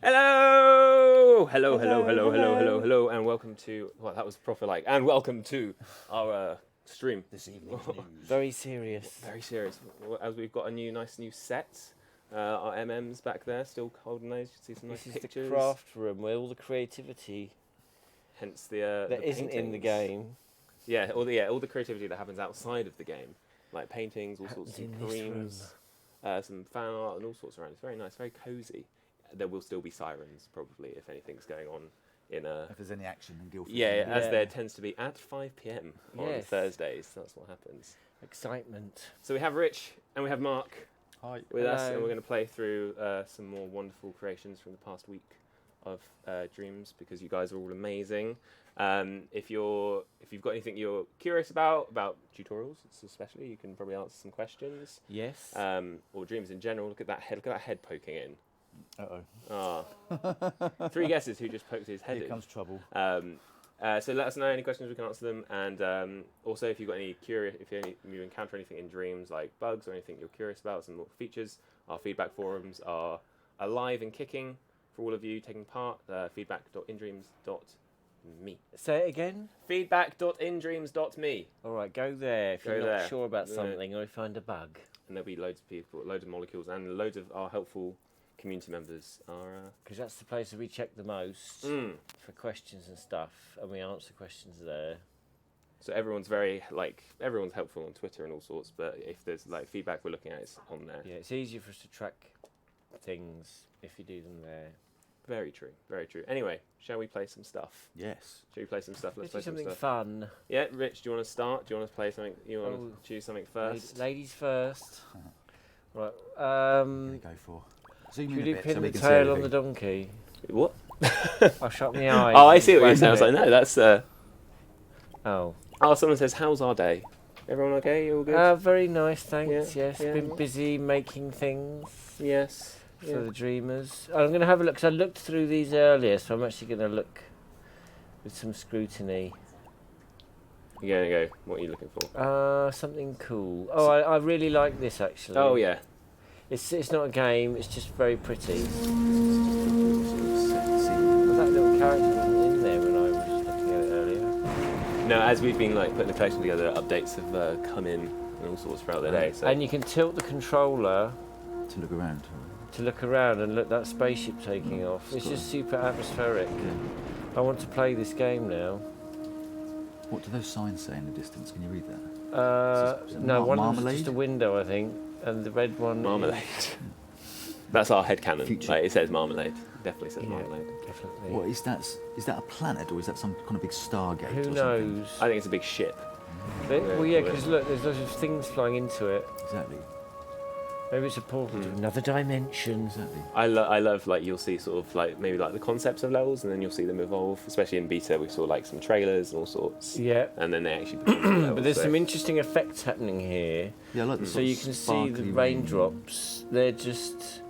Hello, and welcome to. Well, that was proper like, and welcome to our stream This evening. Very serious. Very serious. As we've got a nice new set. Our MMs back there, still holding those. You can see some nice This pictures. is the craft room where all the creativity Hence the that the isn't in the paintings. game. Yeah, all the creativity that happens outside of the game, like paintings, all sorts of dreams, some fan art, and all sorts around. It's very nice, very cozy. There will still be sirens, probably, if anything's going on in a. If there's any action in Guildford. Yeah, as there tends to be at 5 p.m. on Thursdays. That's what happens. Excitement. So we have Rich and we have Mark with us, and we're going to play through some more wonderful creations from the past week of Dreams, because you guys are all amazing. If you've got anything you're curious about tutorials especially, you can probably answer some questions. Yes. Or Dreams in general. Look at that head poking in. Uh-oh. 3 guesses who just poked his head in. Here comes trouble. So let us know any questions, we can answer them, and also if you've got any you encounter anything in Dreams, like bugs or anything you're curious about, some more features, our feedback forums are alive and kicking for all of you taking part. Feedback.indreams.me. Say it again. Feedback.indreams.me. All right, go there if you're not sure about something or you find a bug. And there'll be loads of people, loads of molecules, and loads of our helpful community members are. Because that's the place where we check the most for questions and stuff, and we answer questions there. So everyone's helpful on Twitter and all sorts, but if there's like feedback we're looking at, it's on there. Yeah, it's easier for us to track things if you do them there. Very true, very true. Anyway, shall we play some stuff? Yes. Shall we play some stuff? Let's play do some something stuff. fun. Yeah, Rich, do you want to start? Do you want to play something? You want to choose something first? Ladies first. Right. There you go for. Zoom Should in we a bit pin so the we can see tail on everything. the donkey? What? I shut my eyes. Oh, I see what you're saying. I was like, no, that's. Oh, someone says, how's our day? Everyone okay? You all good? very nice, thanks. Yeah, Yes, yeah. been busy making things. Yes. For the Dreamers. I'm going to have a look, because I looked through these earlier, so I'm actually going to look with some scrutiny. You're going to go, what are you looking for? Something cool. Oh, I really like this, actually. Oh, yeah. It's not a game, it's just very pretty. See. Well, that little character wasn't in there when I was looking at it earlier. No, as we've been like putting the collection together, updates have come in and all sorts throughout the day. So. And you can tilt the controller To look around. to look around and look that spaceship taking off. It's just super atmospheric. Yeah. I want to play this game now. What do those signs say in the distance? Can you read that? Is it No, one of them's marmalade? just a window, I think, and the red one. Marmalade. That's our headcanon. Future. Like, it says marmalade. Definitely says Yeah, marmalade. definitely. What is that? Is that a planet or is that some kind of big stargate? Who or something? knows? I think it's a big ship. Well, yeah, because look, there's lots of things flying into it. Exactly. Maybe it's a portal to another dimension. Exactly. I love like you'll see sort of like maybe like the concepts of levels, and then you'll see them evolve. Especially in beta, we saw like some trailers and all sorts. Yeah. And then they actually become levels. But there's some interesting effects happening here. Yeah, I like the So sort of you can see the sparkly raindrops. They're just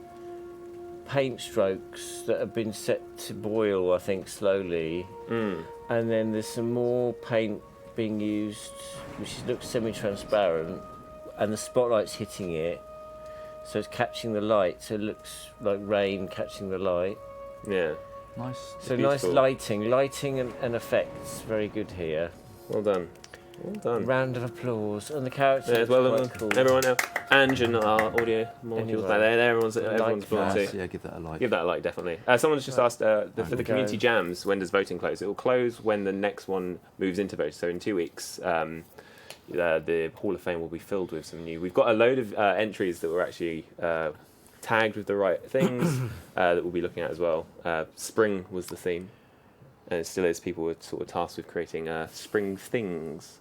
paint strokes that have been set to boil, I think, slowly. And then there's some more paint being used, which looks semi-transparent, and the spotlight's hitting it. So it's catching the light, so it looks like rain catching the light. Yeah. Nice. So beautiful. nice lighting and effects, very good here. Well done. Well done. Round of applause, and the characters Yeah, well are done. quite cool. Everyone else. Ange and our audio molecules back there. Everyone's brought Nice. to. Yeah, give that a like. Give that a like, definitely. Someone's just asked for the we community go. jams, when does voting close? It will close when the next one moves into voting. So in 2 weeks, the Hall of Fame will be filled with some new. We've got a load of entries that were actually tagged with the right things that we'll be looking at as well. Spring was the theme, and it still is. People were sort of tasked with creating spring things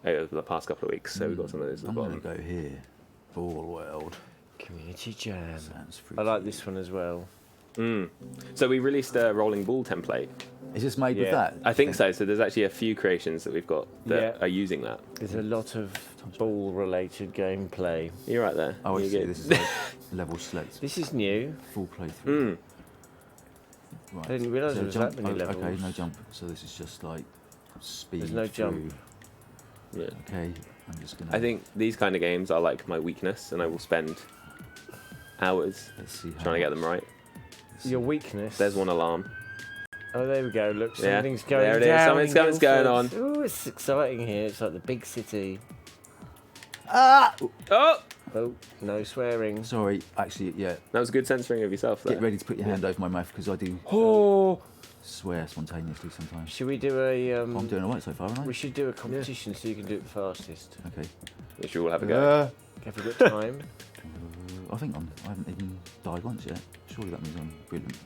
over the past couple of weeks. So we've got some of those at the I'm bottom. going to go here. Ball World. Community jam. Sounds I fruity. like this one as well. So we released a rolling ball template. Is this made with Yeah. that? I think so. So there's actually a few creations that we've got that Yeah. are using that. There's a lot of ball-related gameplay. You're right there. Oh, I You see. get- This is like level select. This is new. Full playthrough. Right. I didn't realise So there was jump, that many Okay, levels. no jump. So this is just like speed. There's no jump. through. Yeah. Okay, I'm just gonna. I think these kind of games are like my weakness, and I will spend hours Let's see how trying to get much them right. your weakness. There's one alarm. Oh, there we go. Look, Yeah, something's going there it is. down. Something's going on. Oh, it's exciting here. It's like the big city. Ah! Oh! Oh, no swearing. Sorry, actually, yeah. That was good censoring of yourself there. Get ready to put your hand over my mouth because I do Oh! swear spontaneously sometimes. Should we do a? I'm doing alright so far, aren't I? We should do a competition so you can do it the fastest. Okay. We should all have a go. Have you got time? I think I haven't even died once yet. Surely that means I'm brilliant.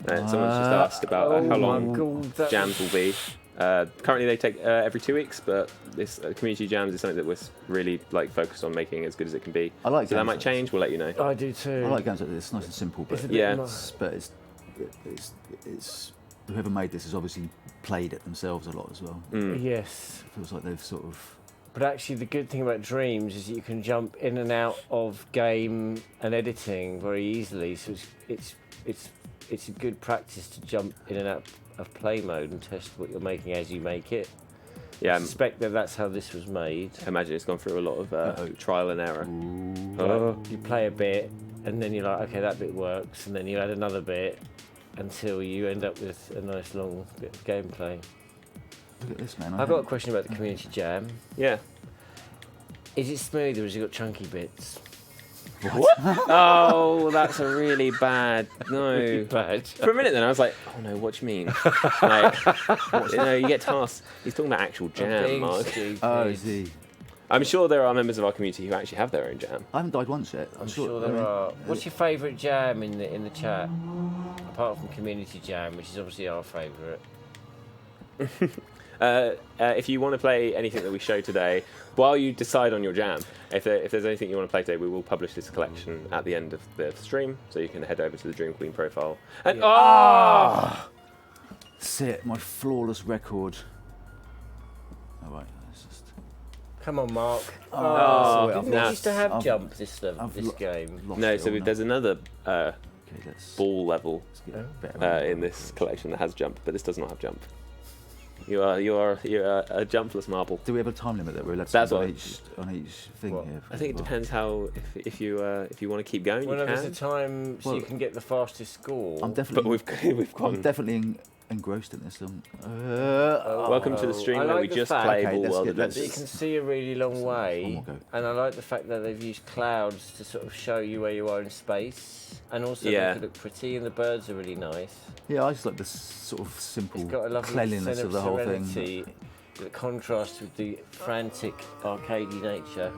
And someone's just asked about how long God, jams will be. Currently they take every 2 weeks, but this community jams is something that we're really focused on making as good as it can be. I like so that games might like change. We'll let you know. I do too. I like games like this. It's nice and simple, but Yeah. it's whoever made this has obviously played it themselves a lot as well. Yes. It feels like they've sort of. But actually, the good thing about Dreams is that you can jump in and out of game and editing very easily. So it's a good practice to jump in and out of play mode and test what you're making as you make it. Yeah, I suspect that that's how this was made. I imagine it's gone through a lot of trial and error. You play a bit, and then you're like, okay, that bit works, and then you add another bit until you end up with a nice long bit of gameplay. Look at this, man. I've got a question about the community jam. Yeah. Is it smooth or has it got chunky bits? What? Oh, that's a really bad. No. Really bad. For a minute then, I was like, oh no, what do you mean? You get tasks. He's talking about actual jam, Mark. Oh, is he? I'm sure there are members of our community who actually have their own jam. I haven't died once yet. I'm sure there are. What's your favourite jam in the chat? Apart from community jam, which is obviously our favourite. If you want to play anything that we show today, while you decide on your jam, if there's anything you want to play today, we will publish this collection at the end of the stream, so you can head over to the Dream Queen profile. And Sit, my flawless record. Oh, right, it's just. Come on, Mark. I've Didn't we used to have I've- jump this game? Lost no, it so all now. there's another Okay, let's ball level better. in this collection that has jump, but this does not have jump. You're a jumpless marble. Do we have a time limit that we're allowed to That's spend on what- each thing What? here? I think it depends how if you want to keep going, Well, you there's a can. time so Well, you can get the fastest score. I'm But definitely. we've gone. I'm definitely engrossed in this. Welcome to the stream I where like we the just fact- play Okay, Ball let's World get- let's- So you Adventures. can see a really long way, one more go. and I like the fact that they've used clouds to sort of show you where you are in space, and also Yeah. make it look pretty, and the birds are really nice. Yeah, I just like this sort of simple It's got a lovely cleanliness sense of the whole thing. serenity that contrasts with the frantic, arcadey nature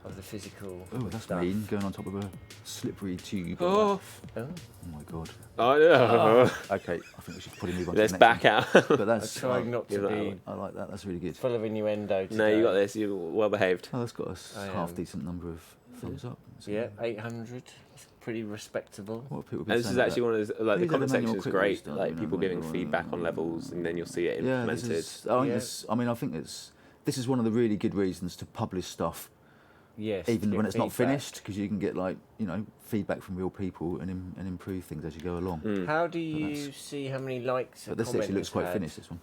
of the physical Oh, that's stuff. mean. Going on top of a slippery tube. Oh, Oh, Oh my god. I know. Okay, I think we should probably move on Let's to the next back out. one. But I'm that's. trying not to give that be one. I like that. That's really good. full of innuendo today. No, you got this. You're well behaved. Oh, that's got a I half am. decent number of thumbs up. So Yeah, 800. It's pretty respectable. What have people been And this saying is actually about one of those, like the These are the comment manual section is quick great. ones, Like people giving manual- feedback on levels, and then you'll see it that? Yeah, implemented. Yeah. I think this is one of the really good reasons to publish stuff, Yes. even to when get it's not feedback. finished, because you can get feedback from real people and improve things as you go along. Mm. How do you see how many likes a But this comment actually looks has quite had? finished. This one.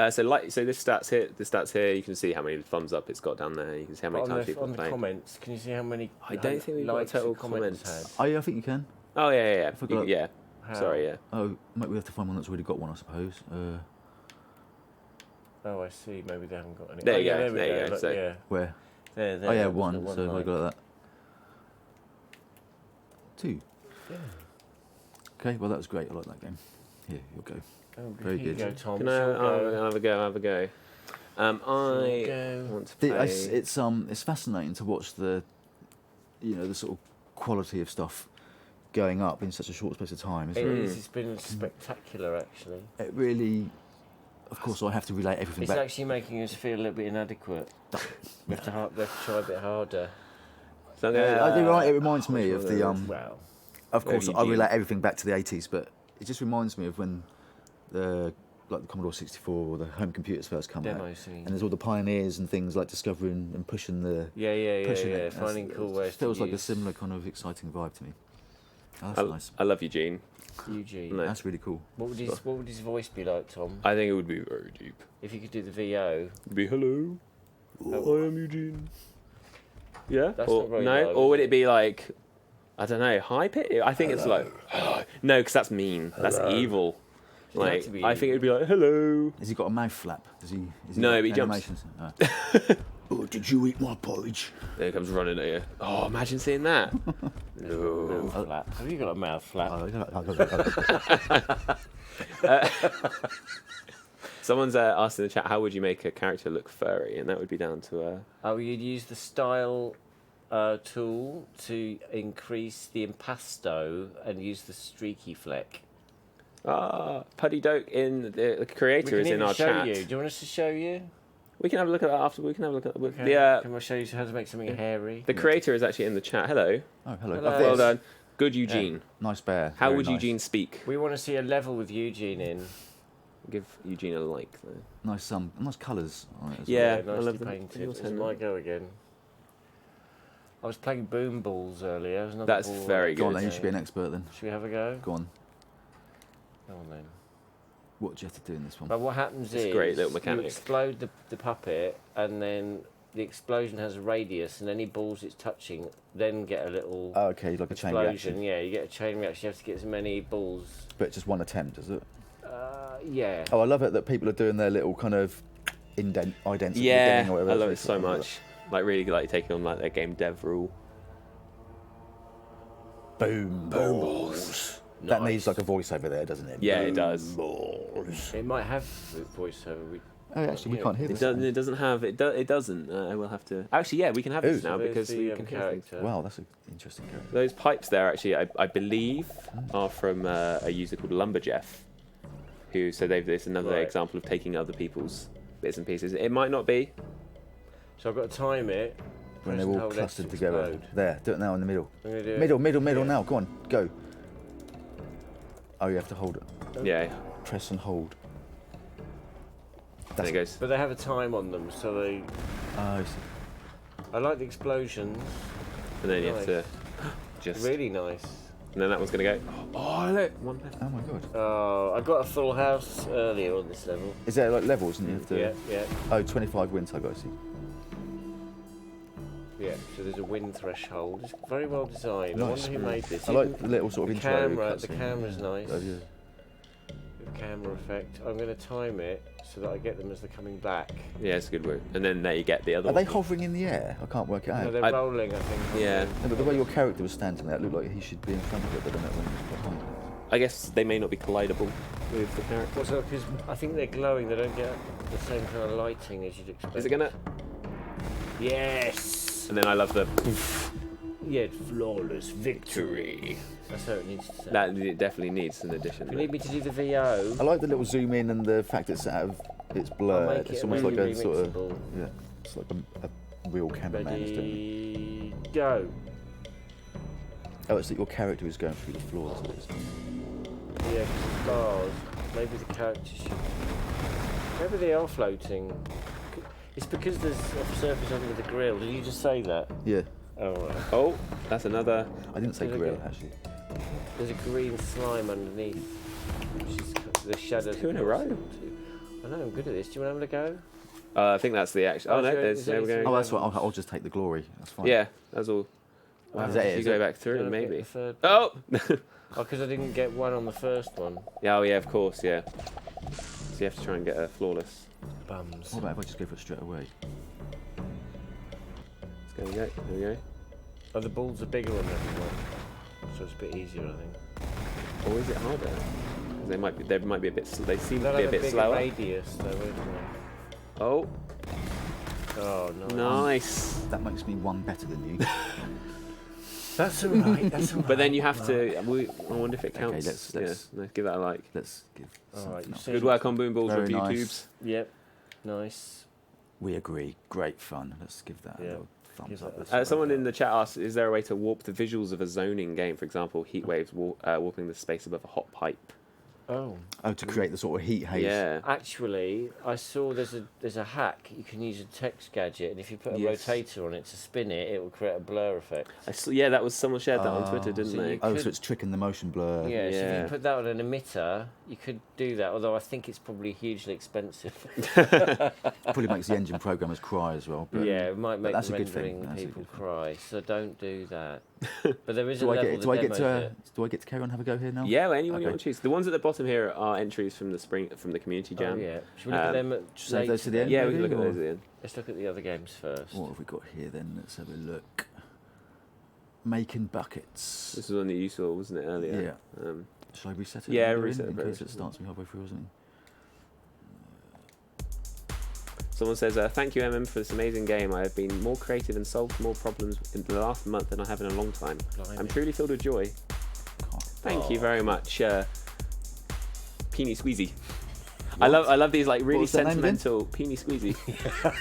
So this stats here. You can see how many thumbs up it's got down there. You can see how many But times people on have the played. comments, can you see how many? I don't think we've got likes total a comment has comments. Oh yeah, I think you can. Oh yeah. forgot. Yeah. had? How? Sorry, yeah. Oh, maybe we have to find one that's already got one, I suppose. Oh, I see. Maybe they haven't got any. There oh, you yeah, go, we there you go, Look, so- yeah. Where? There. Oh yeah, we've got one. So I like. got that. 2. Yeah. Okay, well that was great. I like that game. Here, you'll go. Oh, Very here you good. go, Tom. Can I have a go? I go. want to play. It's fascinating to watch the sort of quality of stuff going up in such a short space of time. It Isn't it? is. It's been spectacular, actually. It really, of course, I have to relate everything It's back. actually making us feel a little bit inadequate. we have to try a bit harder. So I'm gonna- You're right, it reminds me of the Well, Of course, Very I deep. relate everything back to the 80s, but it just reminds me of when the Commodore 64 or the home computers first come out. demo scene. And there's all the pioneers and things like discovering and pushing the Yeah. pushing it. Finding cool ways. It feels to like a use similar kind of exciting vibe to me. Oh, that's nice. I love Eugene. Eugene. No. That's really cool. What would his voice be like, Tom? I think it would be very deep. If you could do the VO. It'd be hello. Oh. I am Eugene. Yeah. That's or not very no. low, Or is would it? it be like I don't know, high pitch. I think it's like no, because that's mean. That's evil. Like I think it'd be like hello. Has he got a mouth flap? Does he? No, got but he jumps. animations? Oh, did you eat my porridge? There he comes running at you. Oh, imagine seeing that. No. Mouth flap. Have you got a mouth flap? Someone's asked in the chat, how would you make a character look furry? And that would be down to Oh, you'd use the style tool to increase the impasto and use the streaky fleck. Puddy Doke in the creator is in our chat. You. Do you want us to show you? We can have a look at that after. We can have a look at Okay. Can I show you how to make something hairy? The creator is actually in the chat. Hello. Oh, hello. Hello. Well done. Good Eugene. Nice bear. How Very would nice. Eugene speak? We want to see a level with Eugene in. Give Eugene a like though. Nice nice colours on it as Yeah. Nicely I love them. painted. Your It's turn my now. go again. I was playing boom balls earlier. There's another That's ball very right Go on good. then, you should be an expert then. Should we have a go? Go on. Go on then. What do you have to do in this one? But what happens It's is great little you mechanic. explode the puppet, and then the explosion has a radius, and any balls it's touching then get a little Oh, okay, like a chain explosion. reaction. Yeah, you get a chain reaction. You have to get as many balls. But just one attempt, is it? Yeah. Oh, I love it that people are doing their little kind of idents at the Yeah, beginning or whatever. I love it That's so really much. Like really like taking on like their game dev rule. Boom balls. That needs like a voiceover there, doesn't it? Yeah, it Boom does. balls. It might have voiceover. Oh, actually, we Yeah, can't hear It this. doesn't. It doesn't have. It doesn't. I will have to. Actually, yeah, we can have this Ooh. now There's because the, we can hear things. character. Wow, that's an interesting character. Those pipes there, actually, I believe, are from a user called Lumberjeff, who so it's another Right. example of taking other people's bits and pieces. It might not be. So I've got to time it. When press they're and all hold X clustered to together. explode. There, do it now in the middle. I'm gonna do it. Middle Yeah. now. Go on, go. Oh, you have to hold it. Yeah. Press and hold. There it goes. But they have a time on them, so they. Oh, I see. I like the explosions. And then you have Nice. to just. Really nice. And then that one's gonna go. Oh look, one left. Oh my god. Oh, I got a full house earlier on this level. Is there like levels and you have to... Yeah, yeah, Oh, 25 wins, I got to see. yeah. So there's a win threshold. It's very well designed. I Nice. wonder who made this. I like the little sort of the intro. camera. The cutscene. camera's nice. Oh, yeah. The camera effect. I'm going to time it so that I get them as they're coming back. Yeah, it's a good word. And then there you get the other Are one. they hovering in the air? I can't work it out. No, they're rolling, I think. Yeah. No, but the way your character was standing there, it looked like he should be in front of it, but then it went behind. I guess they may not be collidable with the character. Also, because I think they're glowing, they don't get the same kind of lighting as you'd expect. Is it gonna? Yes! And then I love the. Yeah, flawless victory. That's how it needs to sound. That it definitely needs an addition. If you need me to do the VO, I like the little zoom in and the fact it's out of it's I'll blurred. make it It's almost like really a sort of remixable. yeah, it's like a real cameraman is doing it. Ready, go. Oh, it's that your character is going through the floors. Of this. Yeah, 'cause the bars. Maybe the characters should. Maybe they are floating. It's because there's a surface under the grill. Did you just say that? Yeah, Oh, right. Oh, that's another. I didn't say Is it grill good? actually. There's a green slime underneath. Which is the shadows. two in a are row. possible too. I know, I'm good at this. Do you want to have a go? I think that's the action. Oh no, sure, there's. There we there's go. Oh, that's right. I'll just take the glory. That's fine. Yeah, that's all. Wow, Is that it, if you is go it? back Do through, you wanna get maybe. the third? Oh. Oh, because I didn't get one on the first one. Yeah. Oh yeah, of course. Yeah. So you have to try and get a flawless. Bums. What about if I just go for it straight away? There we go. There we go. Oh, the balls are bigger on everyone, so it's a bit easier, I think. Or is it harder? 'Cause they might be. They might be a bit. They seem They'll to be have a bit bigger slower. radius, though, won't they? Oh, Oh, no. nice. That makes me one better than you. That's alright, that's alright. But then you have to. I wonder if it Okay, counts. let's- Yeah, give that a like. Let's give. Alright, something you else. see- Good work on Boom Balls Very review nice. tubes. Yep, nice. We agree. Great fun. Let's give that a Yeah. little thumbs Give up. that Let's Someone rate in that. the chat asked, "Is there a way to warp the visuals of a zoning game? For example, heat waves warping the space above a hot pipe." Oh. Oh, to create the sort of heat haze. Yeah. Actually, I saw there's a hack. You can use a text gadget, and if you put a Yes. rotator on it to spin it, it will create a blur effect. I saw, yeah, that was someone shared that on Twitter, didn't So they? you Oh, could- so it's tricking the motion blur. Yeah, so if Yeah. you put that on an emitter, you could do that, although I think it's probably hugely expensive. Probably makes the engine programmers cry as well. But Yeah, it might make that's the a good thing. rendering That's a people good thing. cry, so don't do that. But there is a Do I level get? that Do I get demos to? it. Do I get to carry on and have a go here now? Yeah, well, anyone you Okay. want to choose. The ones at the bottom here are entries from the community jam. Oh, yeah. Should we look at them at save those to the later end? then? Yeah, we can look at Maybe, those or- at the end. Let's look at the other games first. What have we got here then? Let's have a look. Making buckets. This was one that you saw, wasn't it, earlier? Yeah. Um, Shall I reset it? Yeah, and go reset in it, case bro. it starts me halfway through or something. Someone says, thank you, MM, for this amazing game. I have been more creative and solved more problems in the last month than I have in a long time. Blimey. I'm truly filled with joy. Thank you very much, Peeny Squeezy. I love these like really was that name again? sentimental Peeny Squeezy.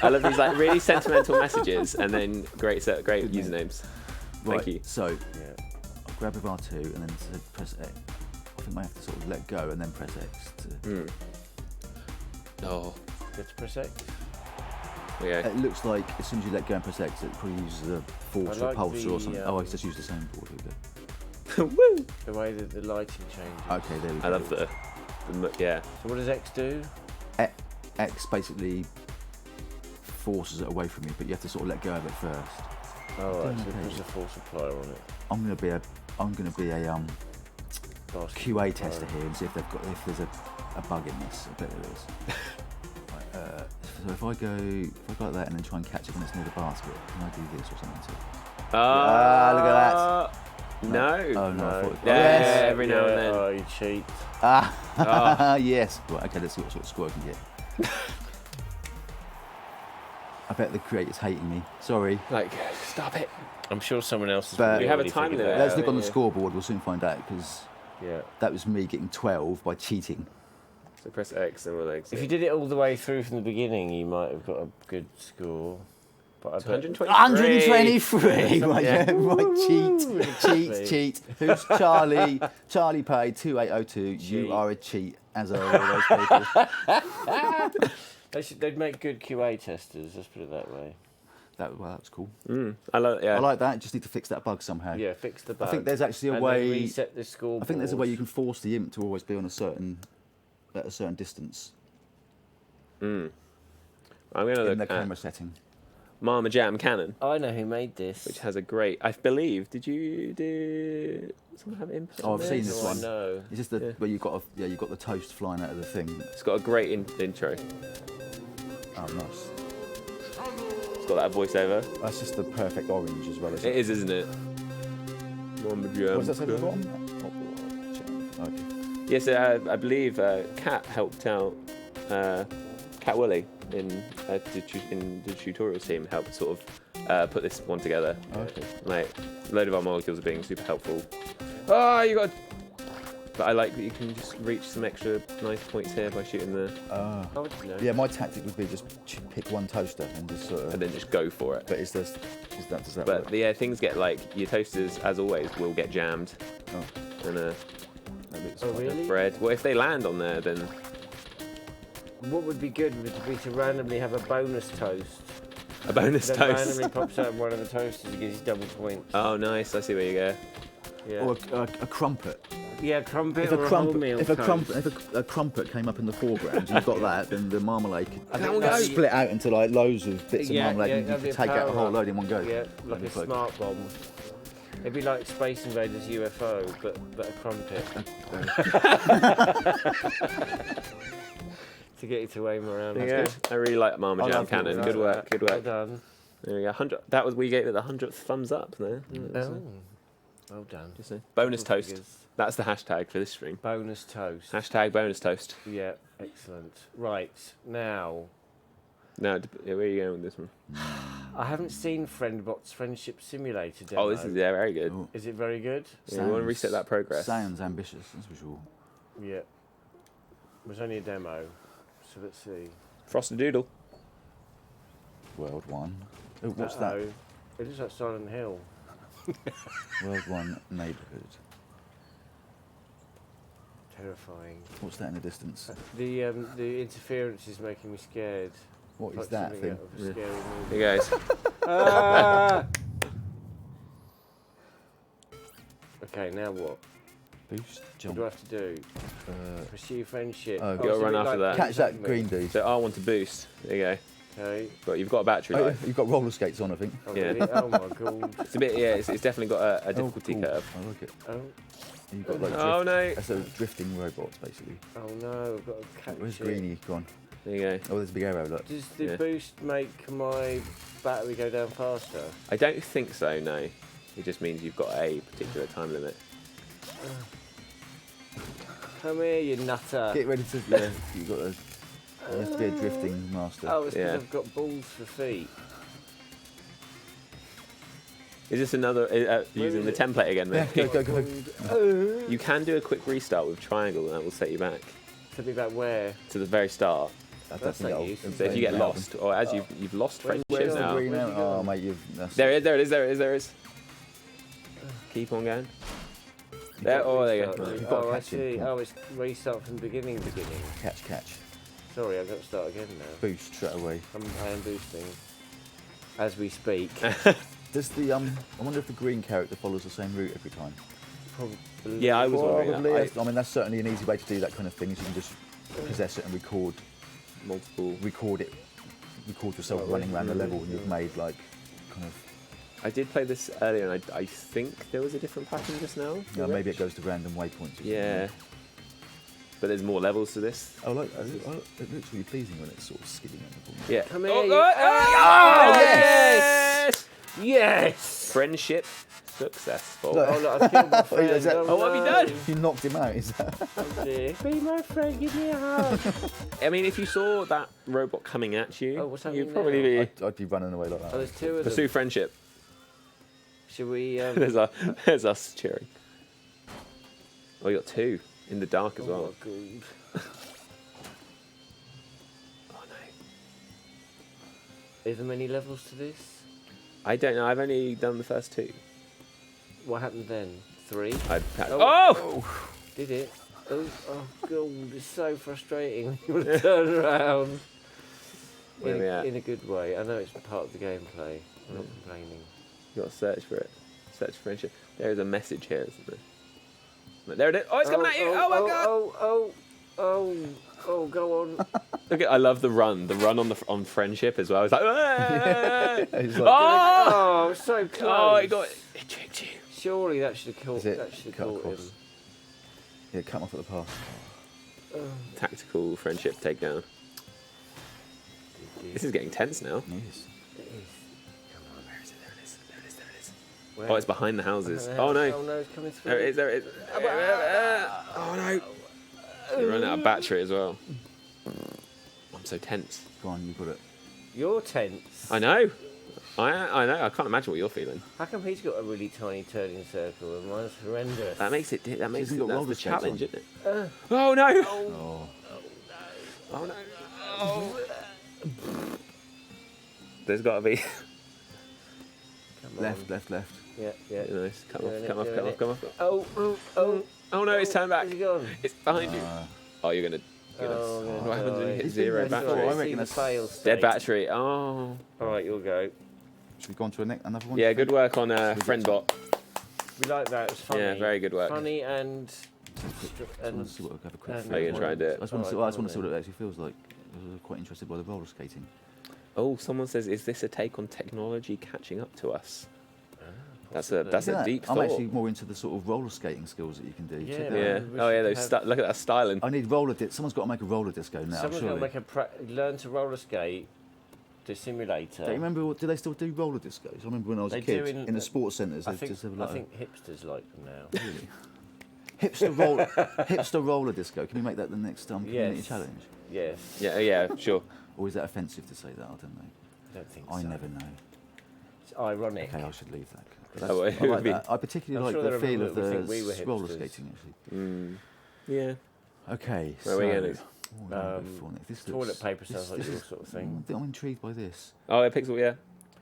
I love these like really sentimental messages and then great usernames. Right, Thank you. so Yeah. I'll grab with R2 and then press X. I think I have to sort of let go and then press X. To... Oh, Good to press X. yeah. It looks like as soon as you let go and press X, it probably uses a force I or a like pulse or the, something. Oh, I just used the same board. Here we Woo! The way that the lighting changes. go. Okay, there we go. I love the yeah. So what does X do? X basically forces it away from you, but you have to sort of let go of it first. Oh, right, so Okay. there's a force applier on it. I'm gonna be a Basket QA applier. tester here and see if there's a bug in this. I bet there is. Right, so if I go like that and then try and catch it when it's near the basket, can I do this or something too? Look at that. No. Oh no! I No. thought, Yeah, yes. every now and then. Oh, you cheat. Yes. Right, okay, let's see what sort of score I can get. I bet the creator's hating me. Sorry. Like, stop it. I'm sure someone else has But- probably We have a already time figured limit. that Let's out. look on the yeah. scoreboard. We'll soon find out because Yeah. that was me getting 12 by cheating. So press X and we'll exit. If you did it all the way through from the beginning, you might have got a good score. But I bet 123. 123. Right, Yeah. right, cheat. Who's Charlie? Charlie paid 2802. Cheat. You are a cheat, as are all those people. they'd make good QA testers. Let's put it that way. That was cool. I love. Yeah. I like that. Just need to fix that bug somehow. Yeah, fix the bug. I think there's actually a and way. then reset the scoreboard. I think there's a way you can force the imp to always be on at a certain distance I'm gonna in look the at camera setting. Marma Jam Cannon, I know who made this. which has a great. I believe. Did someone have input? Oh, on I've this? seen this Oh, I one. know. Is this the Yeah. where you've got the toast flying out of the thing? It's got a great intro. Oh, nice. It's got that voiceover. That's just the perfect orange as well. It is, isn't it? Marma Jam. What does that say at the Cannon. bottom? Oh, okay. Yes, I believe Kat helped out. Kat Woolley in the tutorial team helped sort of put this one together. Okay. Like, a load of our molecules are being super helpful. Oh, you got. But I like that you can just reach some extra nice points here by shooting the, Ah. I would know. Yeah, my tactic would be just pick one toaster and just sort of. and then just go for it. But does that But work? yeah, things get like your toasters, as always, will get jammed. Oh. And Maybe it's Oh, quite really? bread. Well, if they land on there, then What would be good would be to randomly have a bonus toast. a bonus That toast. randomly pops out one of the toasters and gives you double points. Oh, nice! I see where you go. Yeah. Or a crumpet. Yeah, crumpet If or a a crumpet, wholemeal if a toast. crumpet, if a crumpet came up in the foreground, and you've got that, then the marmalade I could think that's- split out into like loads of bits Yeah, of marmalade, yeah, and you that'd be could a take out the power whole up. load in one go. Yeah, like That'd a be smart bomb. It'd be like Space Invaders UFO, but a crumpet. To get you to aim around. Yeah, I really like Marma I Jam love Cannon. it. Good work, good Well work. done. There we go. 100. That was we gave it the 100th thumbs up there. Oh, well done. Just a bonus Double toast. figures. That's the hashtag for this stream. Bonus toast. Hashtag bonus toast. Yeah, excellent. Right, now, Now, where are you going with this one? I haven't seen Friendbot's Friendship Simulator demo. Oh, this is very good. Oh, Is it very good? Yeah, we want to reset that progress. Sounds ambitious, that's for sure. Yeah. It was only a demo, so let's see. Frosted Doodle. World 1. Oh, what's that? Uh-oh. It is like Silent Hill. World 1 neighbourhood. terrifying. What's that in the distance? The interference is making me scared. What is Like that something thing? out of a scary movie. Here goes. Ah! Okay, now what? Boost, What jump. do I have to do? Pursue friendship. Oh, You gotta it's a run bit after that. Catch that me. green dude. So R1 to boost. There you go. Okay. But you've got a battery Oh, life. you've got roller skates on, I think. Oh, Yeah. really? Oh my god. It's a bit, yeah, it's definitely got a difficulty oh, cool. curve. I like it. Oh, You've got like Oh no. That's a drifting robots, basically. oh no, I've got to catch Where's it. Greenie gone? There you go. Oh, there's a big arrow, look. Does the Yeah. boost make my battery go down faster? I don't think so, no. It just means you've got a particular time limit. Come here, you nutter. Get ready to, yeah, you've got to, you have to be a drifting master. Oh, it's because Yeah. I've got balls for feet. Is this another, using the is template again, Yeah, mate? go. You can do a quick restart with triangle and that will set you back Tell me about where. to the very start. I don't That's think no I'll- use. So if you get lost, or as you've lost Where's- friendship Where's the now. green Where's arrow? he gone? Oh, mate, that's There it is. Keep on going. There, oh, there you go. Restart. You've got to Oh, I catch him. see. Oh, it's restart from the beginning. Catch. Sorry, I've got to start again now. Boost straight away. I am boosting. As we speak. Does the, I wonder if the green character follows the same route every time? Probably. Yeah, I was wondering Probably. that. I mean, that's certainly an easy way to do that kind of thing, is you can just possess it and record yourself Oh, running around the level, and you've made, like, kind of, I did play this earlier, and I think there was a different pattern just now. you know, maybe it goes to random waypoints. or Yeah. something. But there's more levels to this. Oh, look, it looks really pleasing when it's sort of skidding on the ball. Yeah. Come here, Oh, you- yes! Yes! Friendship successful. Look. Oh, look, I've killed my friend. Is that- Oh, what have you no. done? You knocked him out, is that? Oh, dear. Be my friend, give me a hug. I mean, if you saw that robot coming at you, Oh, what's happening you'd probably now? be I'd be running away like Oh, that. there's two of pursue them. friendship. Should we... There's us cheering. Oh, you got two in the dark as Oh, well. my God. Oh no. Are there many levels to this? I don't know. I've only done the first two. What happened then? 3? Oh! Did it? Oh, God, it's so frustrating when you want to turn around. Where are we at? In a good way. I know it's part of the gameplay. I'm not complaining. You got to search for it. Search for friendship. There is a message here, isn't there? But there it is. Oh, it's coming at you! Oh, my god! Oh, go on. Look at, I love the run. The run on friendship as well. It's like, "Ah!" It's like, Oh! Oh, so close. Oh, it tricked you. Surely that should have caught, Is it? that should have Cut caught across. him. yeah, cut him off at the pass. Tactical friendship takedown. This is getting tense now. Yes. It is. Where is it? There it is. Where? Oh, it's behind the houses. Oh, Oh no. Oh, no, it's coming through. There it is. Oh no. You're running out of battery as well. I'm so tense. Go on, you've got it. You're tense. I know. I know. I can't imagine what you're feeling. How come he's got a really tiny turning circle and mine's horrendous? That makes it. That makes Hasn't it. got That's roller the skates challenge, on. isn't it? Oh no. Oh. Oh no. Oh. There's got to be. Come on. Left. Yeah. Nice. Come Doing off. it. Come off. Oh. Oh no! It's turned back. Where's he gone? It's behind you. Oh, you're gonna. Oh, What happens when you hit He's zero been there battery? before, I I reckon reckon that's- fail Dead state. battery. Oh. Alright, you'll go. Should we go on to another one? Yeah, good work on Friendbot. We like that, it was funny. Yeah, very good work. Funny and... I just want to see what, have a quick and- feel. Are you gonna try and do it? I just want to see, Alright, I just want to see come what on it actually feels like. I was quite interested by the roller skating. Oh, someone says, "Is this a take on technology catching up to us?" That's possibly. a deep I'm thought. actually more into the sort of roller skating skills that you can do. Yeah, Check that man. Yeah. out. we Oh yeah. should Those have- look at that styling. I need roller disc. Someone's got to make a roller disco now. Someone's surely. going to learn to roller skate, the simulator. Do you remember? Do they still do roller discos? I remember when I was They a kid do in- in the sports centres. I They think, just have I like think hipsters like them now. really? hipster roller disco. Can we make that the next community Yes. challenge? Yes. Yeah. Sure. Or is that offensive to say that? I don't know. I don't think I so. never know. It's ironic. Okay, I should leave that. Oh, well, I it would like be- that. I particularly I'm like sure the there are feel people of that would the think we were roller hipsters. skating. Actually. Yeah. Okay, Where are we going? what are we going for next? This Toilet looks- paper sounds like this your is- sort of thing. I'm intrigued by this. Oh, yeah, pixel. Yeah.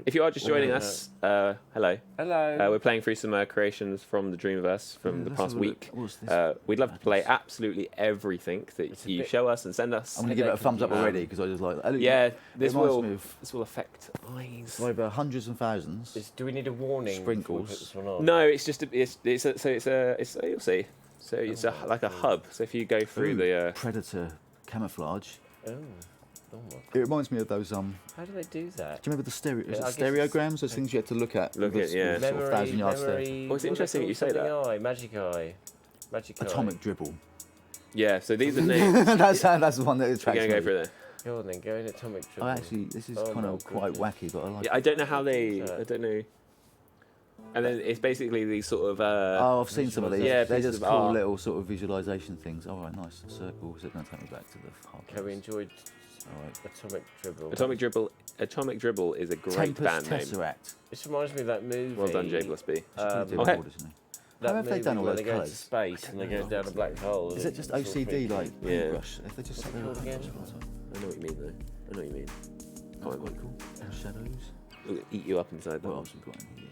If you are just joining us, hello. Hello. We're playing through some creations from the Dreamiverse from the let's past have a look. week. What's this? We'd love to play absolutely everything that you show us and send us. I'm going to give it a thumbs up already because I just like. Yeah, this reminds me of will affect eyes. over hundreds and thousands. Do we need a warning? Sprinkles. before we put this one on? No, it's just you'll see. So it's like a hub. So if you go through the Predator camouflage. Oh. Oh my God. It reminds me of those. How do they do that? Do you remember the stereo? Yeah, I guess stereograms? Those things you had to look at. Look with at, yeah. the sort of 1,000-yard stare. Well, it's interesting that you say that. Eye, magic eye. Magic eye. Atomic dribble. yeah. So these are names. that's the one that We're attracts gonna me. go for it. Go on then, go in atomic dribble. Oh, actually, this is Oh kind my of quite goodness. wacky, but I like Yeah, it. I don't know how they. Yeah. I don't know. And then it's basically these sort of. Oh, I've seen some of these. Yeah, they're pieces just of cool art. little sort of visualization things. All right, nice. Circle. Is it going to take me back to the hard Okay, we enjoyed All right. Atomic Dribble. Atomic Dribble is a great Tempest band name. Tesseract. This reminds me of that movie. Well done, J plus B. Should Um, probably do okay. more, doesn't he? That How have they movie done all where those they go to colours? space and they go down a black hole. Is it just and sort of OCD like Yeah. paintbrush? If they just What's it called again? I know what you mean though. I know what you mean. Quite cool. And shadows. It'll eat you up inside What that. else have we got in here?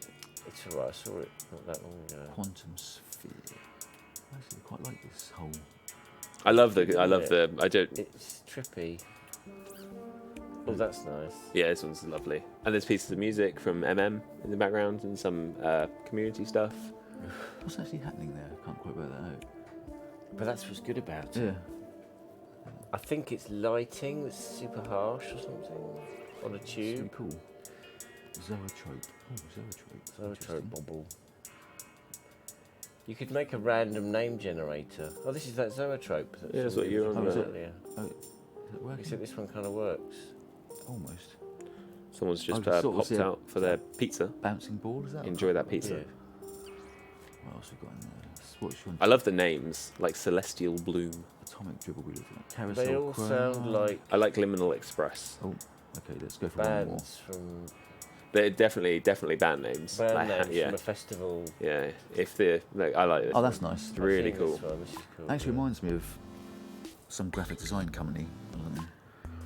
It's alright, I saw it not that long ago. Quantum sphere. I actually quite like this whole. I love the. I don't. It's trippy. Oh, that's nice. Yeah, this one's lovely. And there's pieces of music from MM in the background and some community stuff. What's actually happening there? I can't quite work that out. But that's what's good about it. Yeah. I think it's lighting that's super harsh or something on a It's really tube. cool. Zoetrope. Oh, zoetrope. Zoetrope Interesting. bubble. You could make a random name generator. Oh, this is that zoetrope. Yeah, that's what you were on about about. earlier. Oh, is it working? Except this one kind of works. Almost. Someone's just I sort of popped see a- out for their pizza. Bouncing ball, is that? Enjoy that pizza. Yeah. What else we got in there? What's your I love the names, like Celestial Bloom. atomic dribble we looking at? Carousel They all Chrome. sound like I like Liminal Express. Oh, okay, let's go for one more. bands from They're definitely band names. band Like, names yeah, from a festival. yeah. If the I like this. Oh, that's one. nice. It's really I've seen cool. This one. This is cool. Actually reminds me of some graphic design company or something.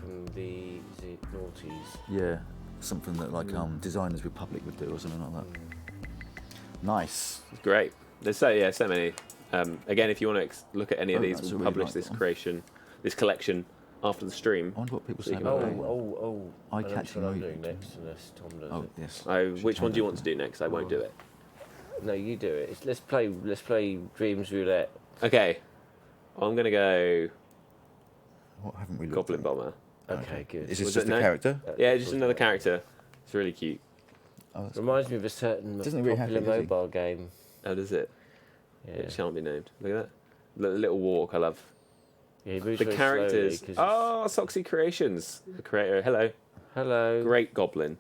From the is it noughties. Yeah, something that like Designers Republic would do or something like that. Nice. It's great. There's so many. Again, if you want to look at any of Oh, these, that's a we'll really publish nice this one. this collection after the stream. I wonder what people So say you can- about Oh, that. I know Eye-catching what I'm movie. doing next unless Tom does Oh, it. yes. Which one do you want to do next? I won't do it. No, you do it. Let's play Dreams Roulette. Okay. I'm gonna go What haven't we looked Goblin at? Bomber. Okay, good. Is this Was just it a no? character? Yeah, just another character. It's really cute. Oh, that's Reminds me of a certain Doesn't really popular happy, does he? mobile game. How does it? Yeah, It shan't be named. Look at that. Little walk. I love yeah he moves the very characters. slowly 'cause Oh, Soxy Creations, the creator. Hello. hello. Great goblin.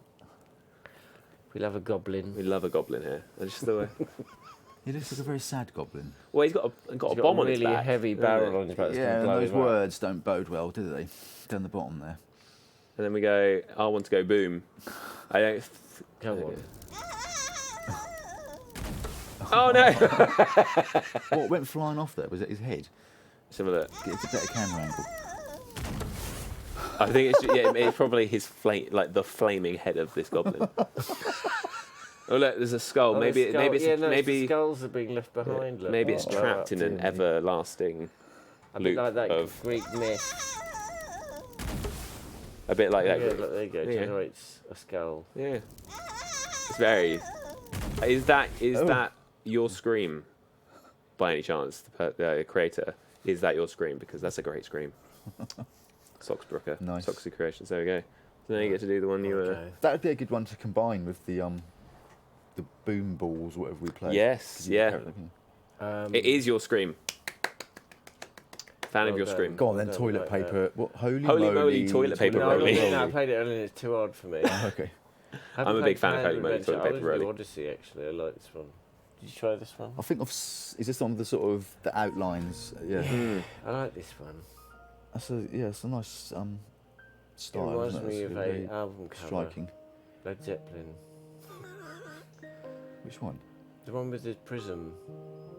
We love a goblin. We love a goblin here. I just thought. He looks like a very sad goblin. Well, he's got a He's bomb got a on his really back. heavy isn't barrel it? on his back. that's Yeah, gonna and blow those him up. words don't bode well, do they? Down the bottom there. And then we go. I want to go boom. I don't. Come on. Oh no! What went flying off there? Was it his head? Some of that. It's a better camera angle. I think it's probably his like the flaming head of this goblin. Oh look, there's a skull. Oh, maybe the skull. it's yeah, no, it's maybe the skulls are being left behind. Look. maybe it's Oh, trapped in an dear me. everlasting a bit loop like that of Greek myth. a bit like There that. you go, look, there you go. Yeah. Generates a skull. Yeah, it's very. Is that your scream? By any chance, the creator, is that your scream? Because that's a great scream. Soxbrooker, Nice. Soxy Creations. There we go. So now you get to do the one you were. Okay. That would be a good one to combine with the boom balls, whatever we play. Yes, yeah. It is your scream. Fan of Well your done. scream. Go on then, Don't toilet like paper. What? Holy moly, toilet paper No, rolling. I played it earlier and it's too hard for me. Okay. I'm a big fan of Holy Moly Adventure. Toilet Paper I was Rolling. Odyssey actually. I like this one. Did you try this one? I think is this on the sort of the outlines? Yeah. I like this one. It's a nice It style. reminds isn't it? me It's of very a album cover. striking. Led Zeppelin. Which one? The one with the prism.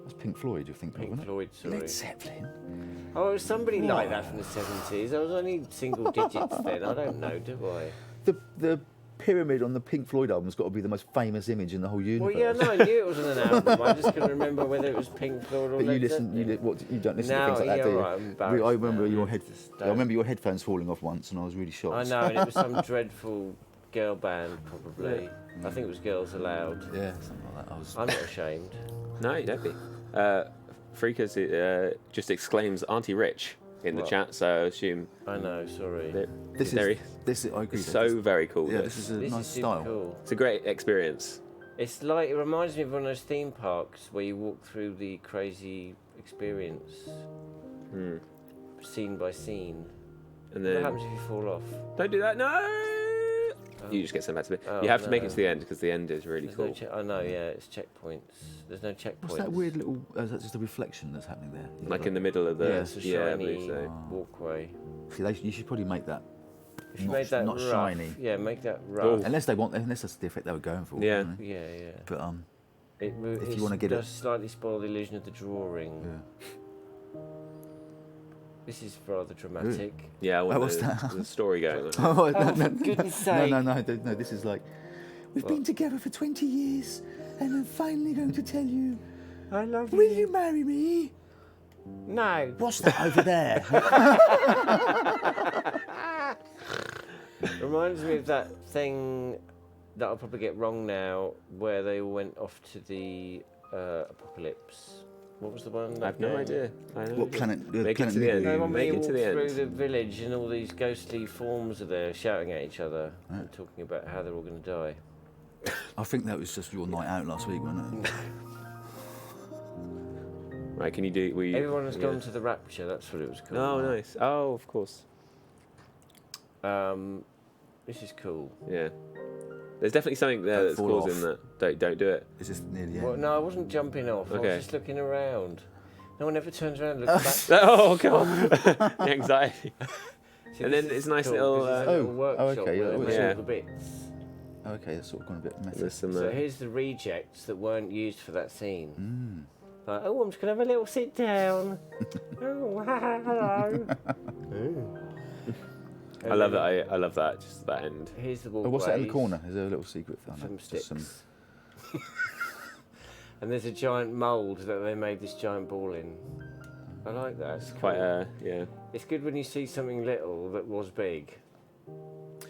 That's Pink Floyd, you think? Pink wasn't Floyd, it? sorry. Led Zeppelin. Oh, it was somebody like that from the 70s. I was only single digits then. I don't know, do I? The pyramid on the Pink Floyd album's got to be the most famous image in the whole universe. Well, yeah, no, I knew it wasn't an album. I just couldn't remember whether it was Pink Floyd or But Led you listen, Zeppelin. you don't listen No, to things like that, yeah, do you? right, I'm embarrassed I remember now. I remember your headphones falling off once, and I was really shocked. I know, and it was some dreadful girl band, probably. I think it was Girls Aloud. Yeah, something like that. I'm not ashamed. No, you don't be. Freakers just exclaims Auntie Rich in the What? chat, so I assume I know, sorry. This is I agree. it's so very cool. Yeah, this is a This nice is super style. cool. It's a great experience. It's like, it reminds me of one of those theme parks where you walk through the crazy experience, scene by scene. And What then happens if you fall off? don't do that. No. You just get sent back to me. You have to make it to the end because the end is really There's cool. no I know, yeah, it's checkpoints. There's no checkpoints. What's that weird little? Is that just a reflection that's happening there? Like in the middle of the Yeah, It's a I shiny believe so. walkway. See, you should probably make that. If you Not- made that not rough, shiny. yeah, make that rough. Oh. Unless that's the effect they were going for. Yeah. you know? Yeah, yeah. But If you wanna get it- does slightly spoil the illusion of the drawing. yeah. This is rather dramatic. Yeah, I want what's the, that? the story going on. Oh, For goodness sake! no. This is like we've been together for 20 years, and I'm finally going to tell you. I love Will you marry me? No. What's that over there? Reminds me of that thing that I'll probably get wrong now, where they went off to the apocalypse. What was the one? I have no idea. What planet? Make it planet to the end. No, when Make we it walk to the through end. the village and all these ghostly forms are there shouting at each other and talking about how they're all going to die. I think that was just your night out last week, wasn't it? Right, can you do? Everyone has gone to the Rapture. That's what it was called. Oh, nice. Oh, of course. This is cool. Yeah. There's definitely something there Don't that's fall causing off. that. Don't do it. It's just near the end. Well, no, I wasn't jumping off. I Okay. was just looking around. No one ever turns around and looks back. Oh god, the anxiety. See, And this then is it's nice cool, little, 'cause there's a oh, little workshop okay, where they yeah, make yeah. all the bits. Okay, that's sort of gone a bit messy. There's some. So here's the rejects that weren't used for that scene. Mm. Like, oh, I'm just going to have a little sit down. Oh, hello. I love that. I love that. Just that end. Here's the Oh, walkways. what's that in the corner? Is there a little secret? Oh, no, Some just sticks. And there's a giant mould that they made this giant ball in. I like that. It's Quite. cool. Yeah. It's good when you see something little that was big.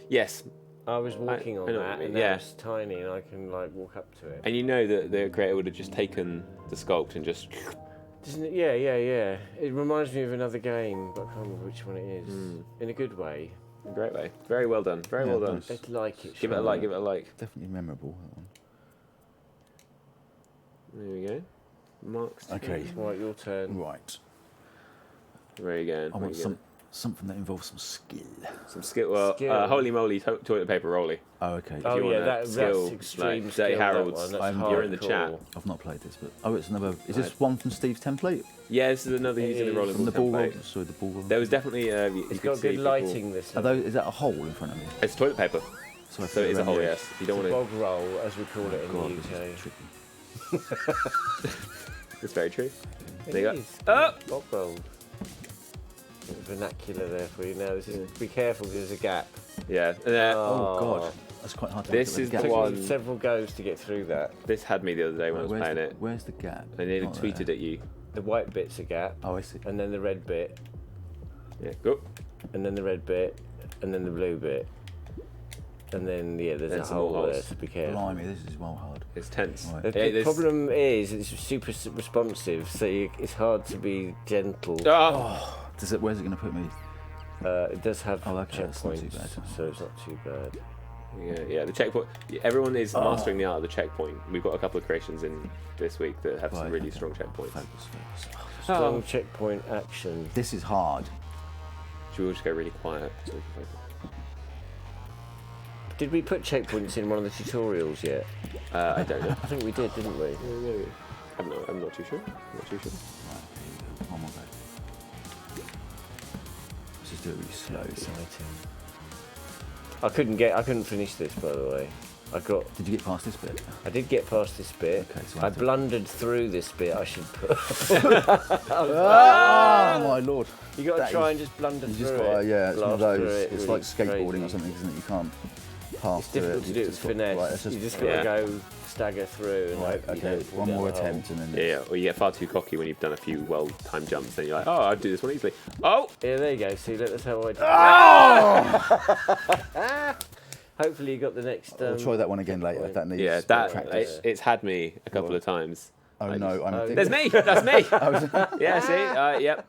Yes. I was walking I on know what that, you and mean, now yeah. it's tiny, and I can like walk up to it. And you know that the creator would have just taken the sculpt and just. Doesn't it? Yeah, yeah, yeah. It reminds me of another game, but I can't remember which one it is. Hmm. In a good way. Great way. Very well done. Very Yeah, well done. nice. It's like it. Give it a Sean. like. Give it a like. Definitely memorable, that one. There we go. Marks. Okay. Right, your turn. Right. Where are you going? I Where want you going? something that involves some skill. Some skill. Well, Skill. holy moly, toilet paper rolly. Oh, okay. Oh you yeah, wanna that's skill, extreme like, skill. Dirty that Harold's, one. That's I'm- you're in the hardcore. chat. I've not played this, but it's another. Is this one from Steve's template? Yeah, this is another It using the is. rolling From the ball ball? template. Sorry, the ball. There was definitely. You It's could got see good people- lighting. This. Are those, is that a hole in front of me? It's toilet paper, So, so it is a hole. Yes, you don't It's a want bog roll, as we call it in God, the this UK. is tricky. to. It's very true. It There you go. is. Oh! Bog roll. Vernacular there for you now. This is. Be careful. There's a gap. Yeah. Oh, God, that's quite hard to This look is at the gap. one- Took me several goes to get through that. This had me the other day when I was Where's playing the, it. Where's the gap? I nearly Not tweeted there. at you. The white bit's a gap, Oh, I see. and then the red bit, Yeah. Go. and then the red bit, and then the blue bit, and then there's Then a some more hole there. holes. So be careful. Blimey, this is well hard. It's tense. Right. The Yeah, this- problem is it's super responsive, so it's hard to be gentle. Oh! Where's it going to put me? It does have Oh, okay, that's not too checkpoints, bad. so it's not too bad. Yeah. The checkpoint. Everyone is mastering the art of the checkpoint. We've got a couple of creations in this week that have some Right, really okay. strong checkpoints. Focus. Strong checkpoint action. This is hard. Should we all just go really quiet? So we can focus? Did we put checkpoints in one of the tutorials yet? I don't know. I think we did, didn't we? Maybe. I'm not too sure. I'm not too sure. Right, here we go. One more go. Let's just do it really slow. Exciting. I couldn't finish this, by the way. Did you get past this bit? I did get past this bit. Okay, so I I have to- blundered through this bit. I should put. Oh my lord! You got to That try is- and just blunder You through just it. got yeah, it's one of blast through those. it It's really like skateboarding crazy. or something, isn't it? You can't. path It's difficult to do it with finesse. Right, let's You just just, got to go stagger through. And right, hope you okay, don't fall one down more the hole. attempt and then. Yeah, or you get far too cocky when you've done a few well-timed jumps, and you're like, oh, I'd do this one easily. Oh! Yeah, there you go. See, look, that's how I do it. Hopefully you got the next... We'll try that one again later. That needs Yeah, that practice. it's had me a couple of times. Oh I no, just- I'm There's me! That's me! Oh, Yeah, see? Yep.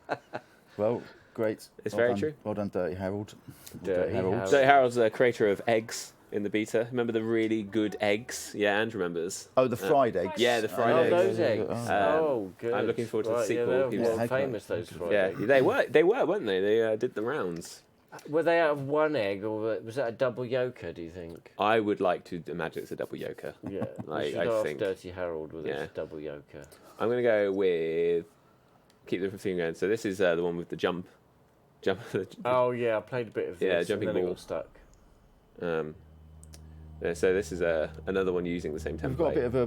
well, great. It's Well very done. true. Well done, Dirty Harold. Dirty Harold. So Harold's the creator of eggs in the beta. Remember the really good eggs? Yeah, Andrew remembers. Oh, the fried eggs. Yeah, the fried Oh, eggs. those eggs. Oh. Good. I'm looking forward to the Right, sequel. Yeah, He they're was- world famous, those fried Yeah, eggs. they were, weren't they? They did the rounds. Were they out of one egg, or was that a double yoker, do you think? I would like to imagine it's a double yoker. Yeah. Like, We should I ask think- Dirty Harold whether Yeah. it's a double yoker. I'm going to go with... Keep the theme going. So this is the one with the jump. Oh, yeah, I played a bit of this, Yeah, jumping and then ball. it got stuck. Yeah, so this is another one using the same template. We've got a bit of a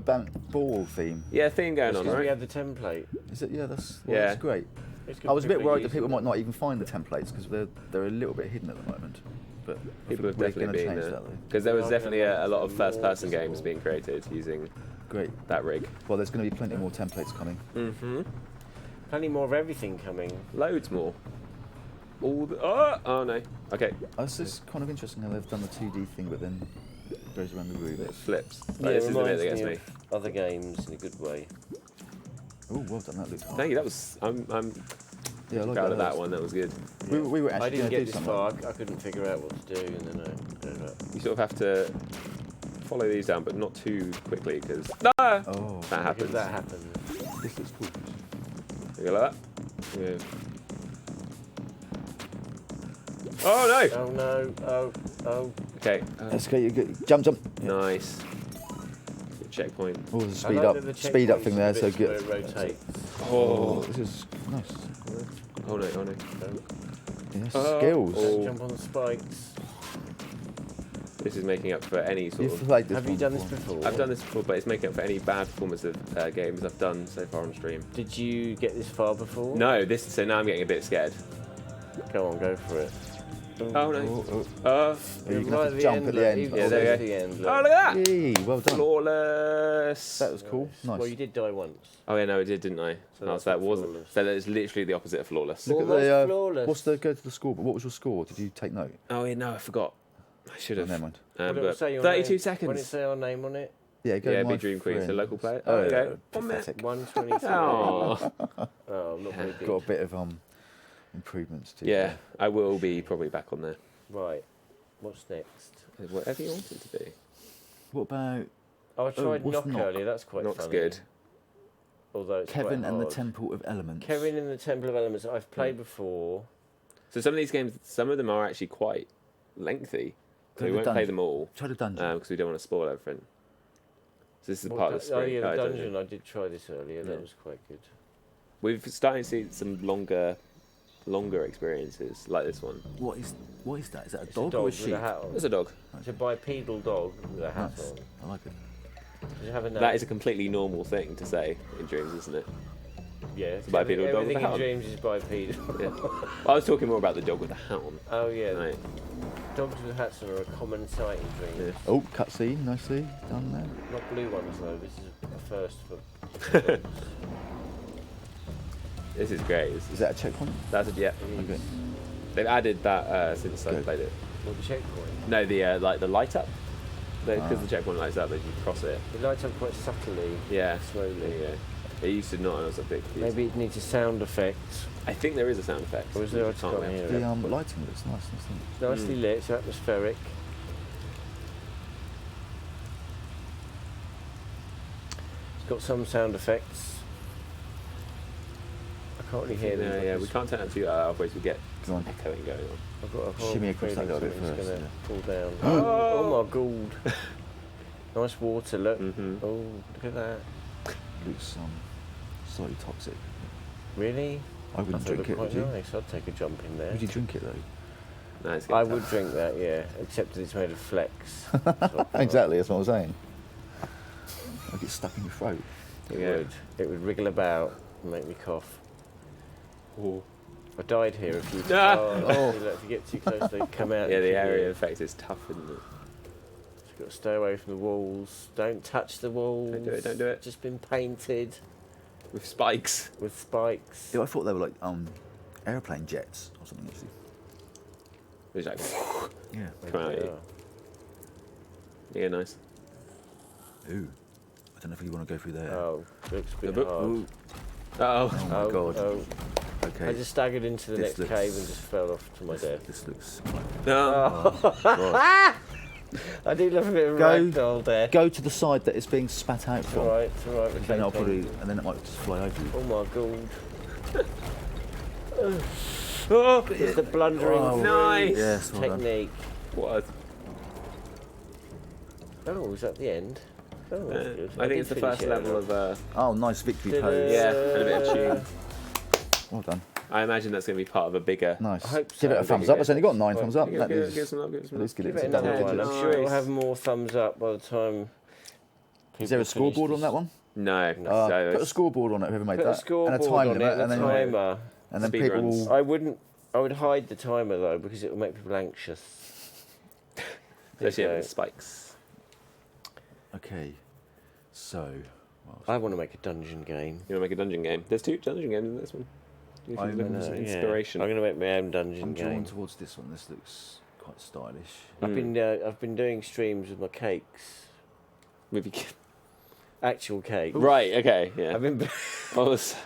ball theme. Yeah, theme going on, Because we right? had the template. Is it? Yeah, that's Yeah. that's great. It's good I was a bit for worried that using people them. might not even find the templates because they're a little bit hidden at the moment. But I People think have we're definitely going to been change there. that though. Because there was Yeah, definitely yeah, a lot of more first-person visible. games being created using Great. that rig. Well, there's going to be plenty more templates coming. Mm-hmm. Plenty more of everything coming. Loads more. Oh no. Okay. It's just kind of interesting how they've done the 2D thing, but then it goes around the room. It flips. Yeah, This it is the bit reminds that gets me me. of other games in a good way. Oh, well done. That looks hard. Thank you. That was. I'm Yeah, I like proud of that That one. That was good. We were I actually didn't going to get do this something. far. I couldn't figure out what to do, and then I put it up. You sort of have to follow these down, but not too quickly, because no, that Oh, happens. Because that happened. this looks cool. You go like that. Yeah. Oh no. Oh no! Oh! Okay. Let's go. You get, jump. Yeah. Nice. Good checkpoint. Oh, there's a I like that the speed up checkpoints thing are there. the So bits good. where it rotates. Oh, this is nice. Oh no. Oh no. Yes, Oh. skills. Oh. Jump on the spikes. This is making up for any sort You've of. played this Have you one done this before. before? I've done this before, but it's making up for any bad performance of games I've done so far on stream. Did you get this far before? No, so now I'm getting a bit scared. Go on, go for it. Oh no. Oh, Oh, you can Right have to jump at the end. Yeah, there you go. The end, look. oh look at that! Yay, well done. Flawless. That was cool. Nice. Well, you did die once. Oh yeah, no, it did, didn't I? So So that's that not wasn't. flawless. So that is literally the opposite of flawless. Look at Almost the. flawless. What's the go to the score? But what was your score? Did you take note? Oh yeah, no, I forgot. I should Oh, have. never mind. Will it But say your 32 name? seconds. When it say our name on it? Yeah, go. Yeah, my be Dream Queen, so friend. local player. Oh, Okay. yeah, One minute. pathetic. 123. Oh. Oh, not very Got a good. bit of improvements too. Yeah, I will be probably back on there. Right. What's next? Whatever you want it to be. What about Oh, I tried what's Knock Knock? earlier. That's quite Knock's funny. good. Although it's Kevin quite and the hard. Temple of Elements? Kevin and the Temple of Elements. I've played before. So some of these games, some of them are actually quite lengthy. So we The won't play dungeon. them all Try the dungeon. because we don't want to spoil everything. So this is What part of the oh spring. yeah, the dungeon. dungeon. I did try this earlier. Yeah. That was quite good. We've started to see some longer experiences like this one. What is that? Is that a It's dog, a dog or a with sheep? a hat on. There's a dog. It's a bipedal dog with a hat Nice. on. I like it. Does it have a name? That is a completely normal thing to say in dreams, isn't it? yeah. a bipedal dog with a Everything hat on. in dreams is bipedal. Yeah. I was talking more about the dog with the hat on. Oh yeah. Right. Dogs with hats on are a common sight in dreams. Oh, cutscene, nicely done there. Not blue ones though. This is a first for. dogs. This is great. Is that a checkpoint? That's yeah. Okay. They've added that since I Good. played it. What the checkpoint? No, the like the light up. Because Ah. the checkpoint lights up as you cross it. It lights up quite subtly. Yeah. Slowly. There you go. It used to not, and I was a bit confused. Maybe it needs a sound effect. I think there is a sound effect. Or is there? I just Can't can't remember. hear The it. lighting looks nice. It's nicely lit. It's atmospheric. It's got some sound effects. I can't really hear them. Yeah, but yeah. We it's- can't turn that too loud, otherwise we get Come on. echoing going on. I've got a horrible Shimmy across that feeling little bit something's first, gonna yeah. fall down. Oh my god! Nice water. Look. Mm-hmm. Oh, look at that. Looks slightly toxic. Really? I wouldn't That would drink it, look would quite you? nice. I'd take a jump in there. Would you drink it though? No, it's I getting would tough. drink that, yeah. Except that it's made of flex. Exactly, that's what I was saying. I get stuck in your throat. It Yeah. would. It would wriggle about and make me cough. Ooh. I died here a few Ah! times. Oh. Look, if you get too close, they come out. Yeah, and the kill area you. effect is tough, isn't it? Got to stay away from the walls. Don't touch the walls. Don't do it, don't do it. Just been painted With spikes. with spikes. Yeah, I thought they were like airplane jets or something. Actually. It's like, Yeah. come out at you. Yeah, nice. Ooh. I don't know if you want to go through there. Oh, looks a bit book. hard. Ooh. Oh. Oh my god. Oh. Okay. I just staggered into the This next looks- cave and just fell off to my death. This looks. No. Oh, God. I do love a bit of Go. ragdoll there. Go to the side that it's being spat out It's from. alright, it's alright. And then I'll probably, and then it might just fly over you. Oh my god. Oh, it's the blundering Oh, nice. Yes, well done. technique. What? Oh, was that the end? Oh, that's good. I think did it's the finish first it level early. of. Oh, nice victory pose. Yeah, and a bit of tune. Well done. I imagine that's going to be part of a bigger. Nice. I hope Give so. it a thumbs up. It's only got 9 thumbs up. Give That it is, some love, give it some at least love. give Give it it some another double one. digits. I'm sure it'll Nice. have more thumbs up by the time. Is there a people scoreboard finish on that one? No. No. So Put a scoreboard on it, whoever made Put a that. scoreboard and a time on limit, it, and then, timer. and then Speed people runs. will. I would hide the timer though because it will make people anxious. Especially Okay. with the spikes. Okay. So. Well, I want to make a dungeon game. You want to make a dungeon game? There's 2 dungeon games in this one. You I'm should look for gonna- some Yeah. inspiration. I'm going to make my own dungeon I'm drawn game. towards this one. This looks quite stylish. I've been doing streams with my cakes, Maybe. actual cakes. Right. Okay. Yeah.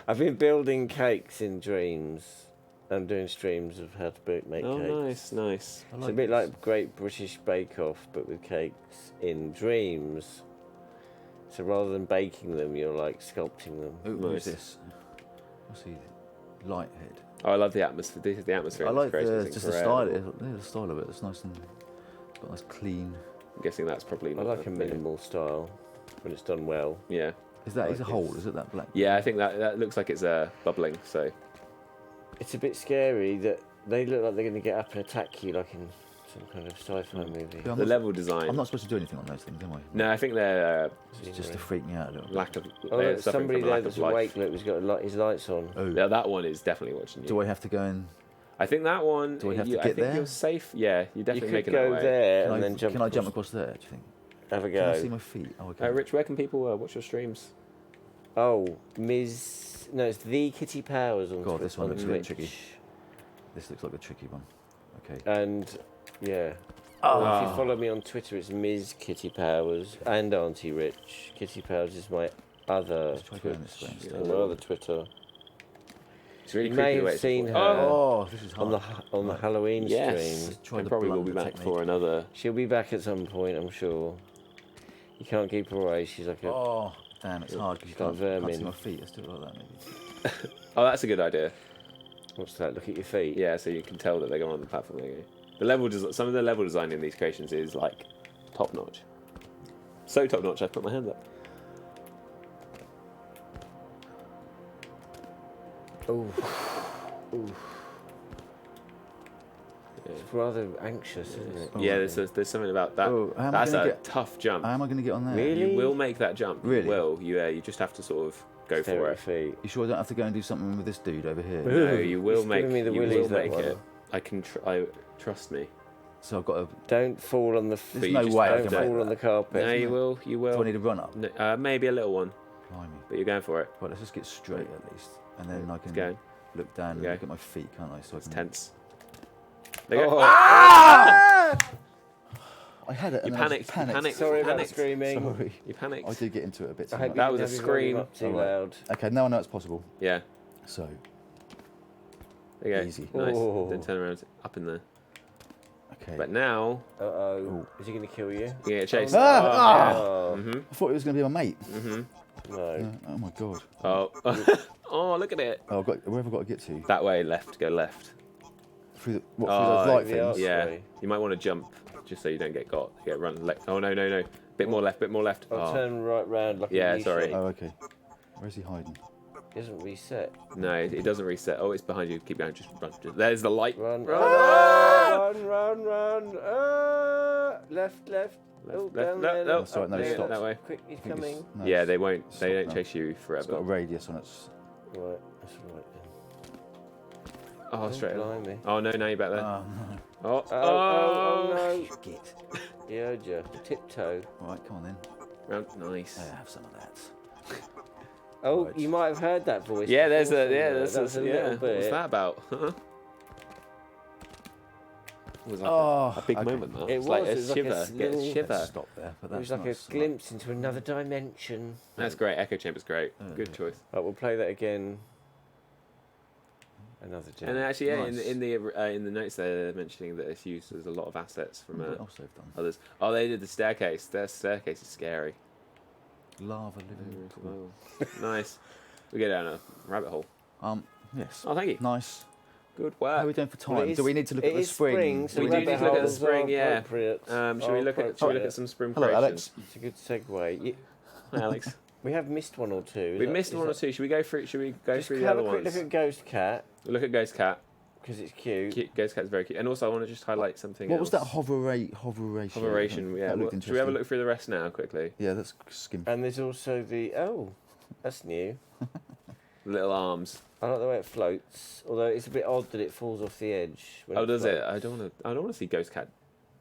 I've been building cakes in dreams. I'm doing streams of how to make Oh, cakes. nice. I It's a bit like Great British Bake Off, but with cakes in dreams. So rather than baking them, you're like sculpting them. Ooh, Nice. who's this? What's he? Lighthead. Oh, I love the atmosphere. This is the atmosphere. I in this like creation is just the style. incredible. Yeah, the style of it. It's nice and got nice clean. I'm guessing that's probably. I not like a the- minimal style when it's done well. Yeah. Is that? Like Is a hole? this. Is it that black? Yeah, I think that looks like it's bubbling. So. It's a bit scary that they look like they're going to get up and attack you like in some kind of sci-fi movie. Yeah, The level design. I'm not supposed to do anything on those things, am I? No, I think they're It's just to freak me out a little bit. lack of. Oh, they're look, suffering somebody from there lack that's of life. awake. Look, he's got his lights on. Oh. Yeah, that one is definitely watching you. Do I have to go and? I think that one. Do I have to I get think there? you're safe. Yeah, you're You definitely could making go that way. there Can and I, then jump. can I jump across there? Do you think? Have a Can I see go. my feet? Oh, okay. Rich, where can people watch your streams? Oh, Ms. No, it's the Kitty Powers on God, this one on looks really Twitch. tricky. This looks like a tricky one. Okay. And yeah. Oh. Well, if you follow me on Twitter, it's Ms. Kitty Powers and Auntie Rich. Kitty Powers is my other Let's try going this way Twitch, instead. my other Twitter. It's really You creepy may the way have it's seen recorded. her. Oh, this is hard. On the Right. Halloween Yes, stream. Try and the probably will be blunder back technique. for another. She'll be back at some point, I'm sure. You can't keep her away. She's like a. Oh, damn, it's hard because you It's like can't see vermin. my feet. Let's do it like that, maybe. Oh, that's a good idea. What's that? Look at your feet. Yeah, so you can tell that they're going on the platform. There you go. The level some of the level design in these creations is like top notch. So top notch, I put my hand up. Oh, Yeah, it's rather anxious, isn't it? Oh, yeah okay. there's something about that. Oh, how am I That's gonna a get- tough jump. How am I going to get on there? Really? You will make that jump. Really? You will. You just have to sort of go Stare for at it. your feet. You sure I don't have to go and do something with this dude over here? No, you will He's make. giving me the you will willies, that make one. it. I can. Trust me. So I've got to. Don't fall on the. There's you no just way I Don't can don't- make fall on the that. carpet. No, you will. You will. Do I need to run up? No, maybe a little one, Blimey. but you're going for it. Right, let's just get straight at least, and then I It's can going. look down and Okay. look at my feet, can't I? So It's I can. tense. There you go. Oh. I had it. You And then I panicked. just You panicked. Sorry about the Panicked. screaming. Sorry. You panicked. I did get into it a bit. I Too hope much. you That didn't was a have your volume scream. up too Alright. loud. Okay, now I know it's possible. Yeah. So There you go. Easy. Nice. Oh. Then turn around up in there. okay. But now Uh oh. Ooh. Is he going to kill you? you get chased. Ah! Oh, Mhm. I thought it was going to be my mate. Mhm. no. Oh my god. Oh. Oh, look at it. Oh, I've got, where have I got to get to? That way, left. Go left. Through, the, what, Oh, through those light the things? arch- Yeah. way. You might want to jump just so you don't get got. Get run. Oh no no no. Bit more left. Bit more left. I'll Oh. turn right round like Yeah, a U sorry. shape. Oh, okay. Where's he hiding? It doesn't reset. No, it doesn't reset. Oh, it's behind you. Keep going. Just run. There's the light. Run, Ah! run. Left. Oh, Left, down left, there. no. That's right, no, there. stop. That way. Quick, he's I think coming. it's- no, Yeah, it's- they won't. it's They stopped don't now. chase you It's got a forever. radius on its. Right, that's right Oh, straight. Blimey. Oh no, now you're back there. Oh, no. Oh, Oh, no. Shit. He heard you. Tiptoe. All right, come on then. Oh, nice. I have some of that. Oh, Right. you might have heard that voice. Yeah, before there's a somewhere. there's That's a yeah. little bit. What's that about? It was like Oh, a big okay. moment. That. It It's like was, a it was like a shiver. Get a little- shiver. Stop there, but It that's was like nice. a glimpse into another dimension. That's great. Echo Chamber's great. Good choice. Right, we'll play that again. Another jam. And actually, yeah, Nice. in the notes they're mentioning that it's used as a lot of assets from What else they've done? others. Oh, they did the staircase. Their staircase is scary. Lava living pool. Nice. We go down a rabbit hole. Yes. Oh, thank you. Nice. Good How are we work. doing for Well, time? it Do we is- need to look it at the is spring? so We do rabbit need to look at the holes spring, are yeah. appropriate. Should we look at some spring Hello, creations? Alex. It's a good segue. Hi, Alex. We have missed one or two. We missed one or two. Should we go through? Should we go Just through the have other a quick ones? look at Ghost Cat We'll look at Ghost Cat. because it's cute. Ghost Cat's very cute. And also, I want to just highlight something What else. was that hoveration? Hoveration, yeah. That looked Should we have a interesting. look through the rest now, quickly? Yeah, that's skim. And there's also the that's new. Little arms. I like the way it floats, although it's a bit odd that it falls off the edge. When Oh, does it? floats. I don't want to see Ghost Cat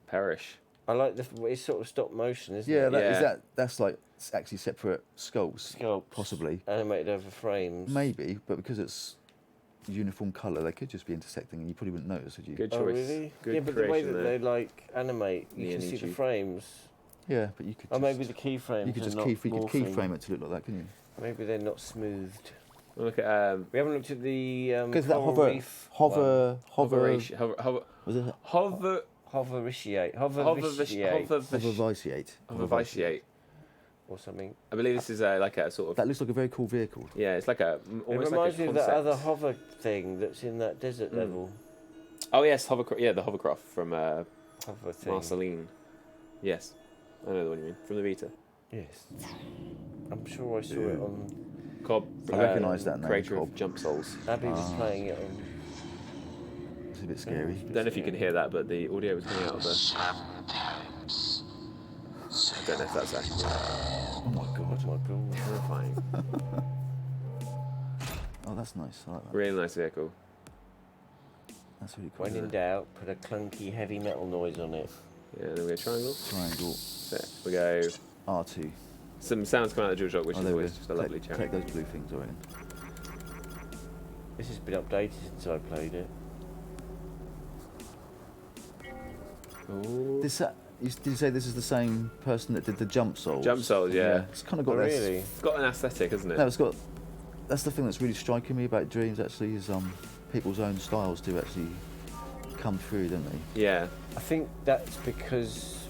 perish. I like it's sort of stop motion, isn't Yeah, it? that's like it's actually separate sculpts, Sculpts, possibly. animated over frames. Maybe, but because it's uniform colour, they could just be intersecting, and you probably wouldn't notice, would you? Good choice. Oh really? Good yeah, but the way creation that there. they like animate, you The can see the energy. frames. Yeah, but you could. Or Just, maybe the keyframes. you could are just not morphing. keyframe it to look like that, couldn't you? Maybe they're not smoothed. We'll look at We haven't looked at the Because that coral reef hover. hoveration. Was it Hover. hovericiate, Hoverviciate. hoverviciate? or something. I believe this is like a sort of. That looks like a very cool vehicle. Yeah, it's like a It almost reminds like me a of that concept. other hover thing that's in that desert level. Oh yes, Hovercraft. Yeah, the Hovercraft from Hover thing. Marceline. Yes, I know the one you mean from the Vita. Yes. I'm sure I saw it on. Cobb. I recognise that name, Creator Cobb. of Jump Souls. Abby was playing it on. It's a bit scary. Don't know if you can hear that, but the audio was coming out of the. I don't know if that's actually Oh my god. Oh my god. terrifying. Oh, that's nice. I like that. Really nice vehicle. That's really cool. When in doubt, put a clunky heavy metal noise on it. Yeah, then we go triangle. Triangle There we go. R2. Some sounds come out of the DualShock, which is there we always go. just a lovely Take chat. those blue things, I reckon. This has been updated since I played it. Ooh. Did you say this is the same person that did the Jump Souls? Jump Souls, yeah. It's kind of got Oh, this. really? It's got an aesthetic, hasn't it? No, it's got. That's the thing that's really striking me about Dreams. Actually, is people's own styles do actually come through, don't they? Yeah. I think that's because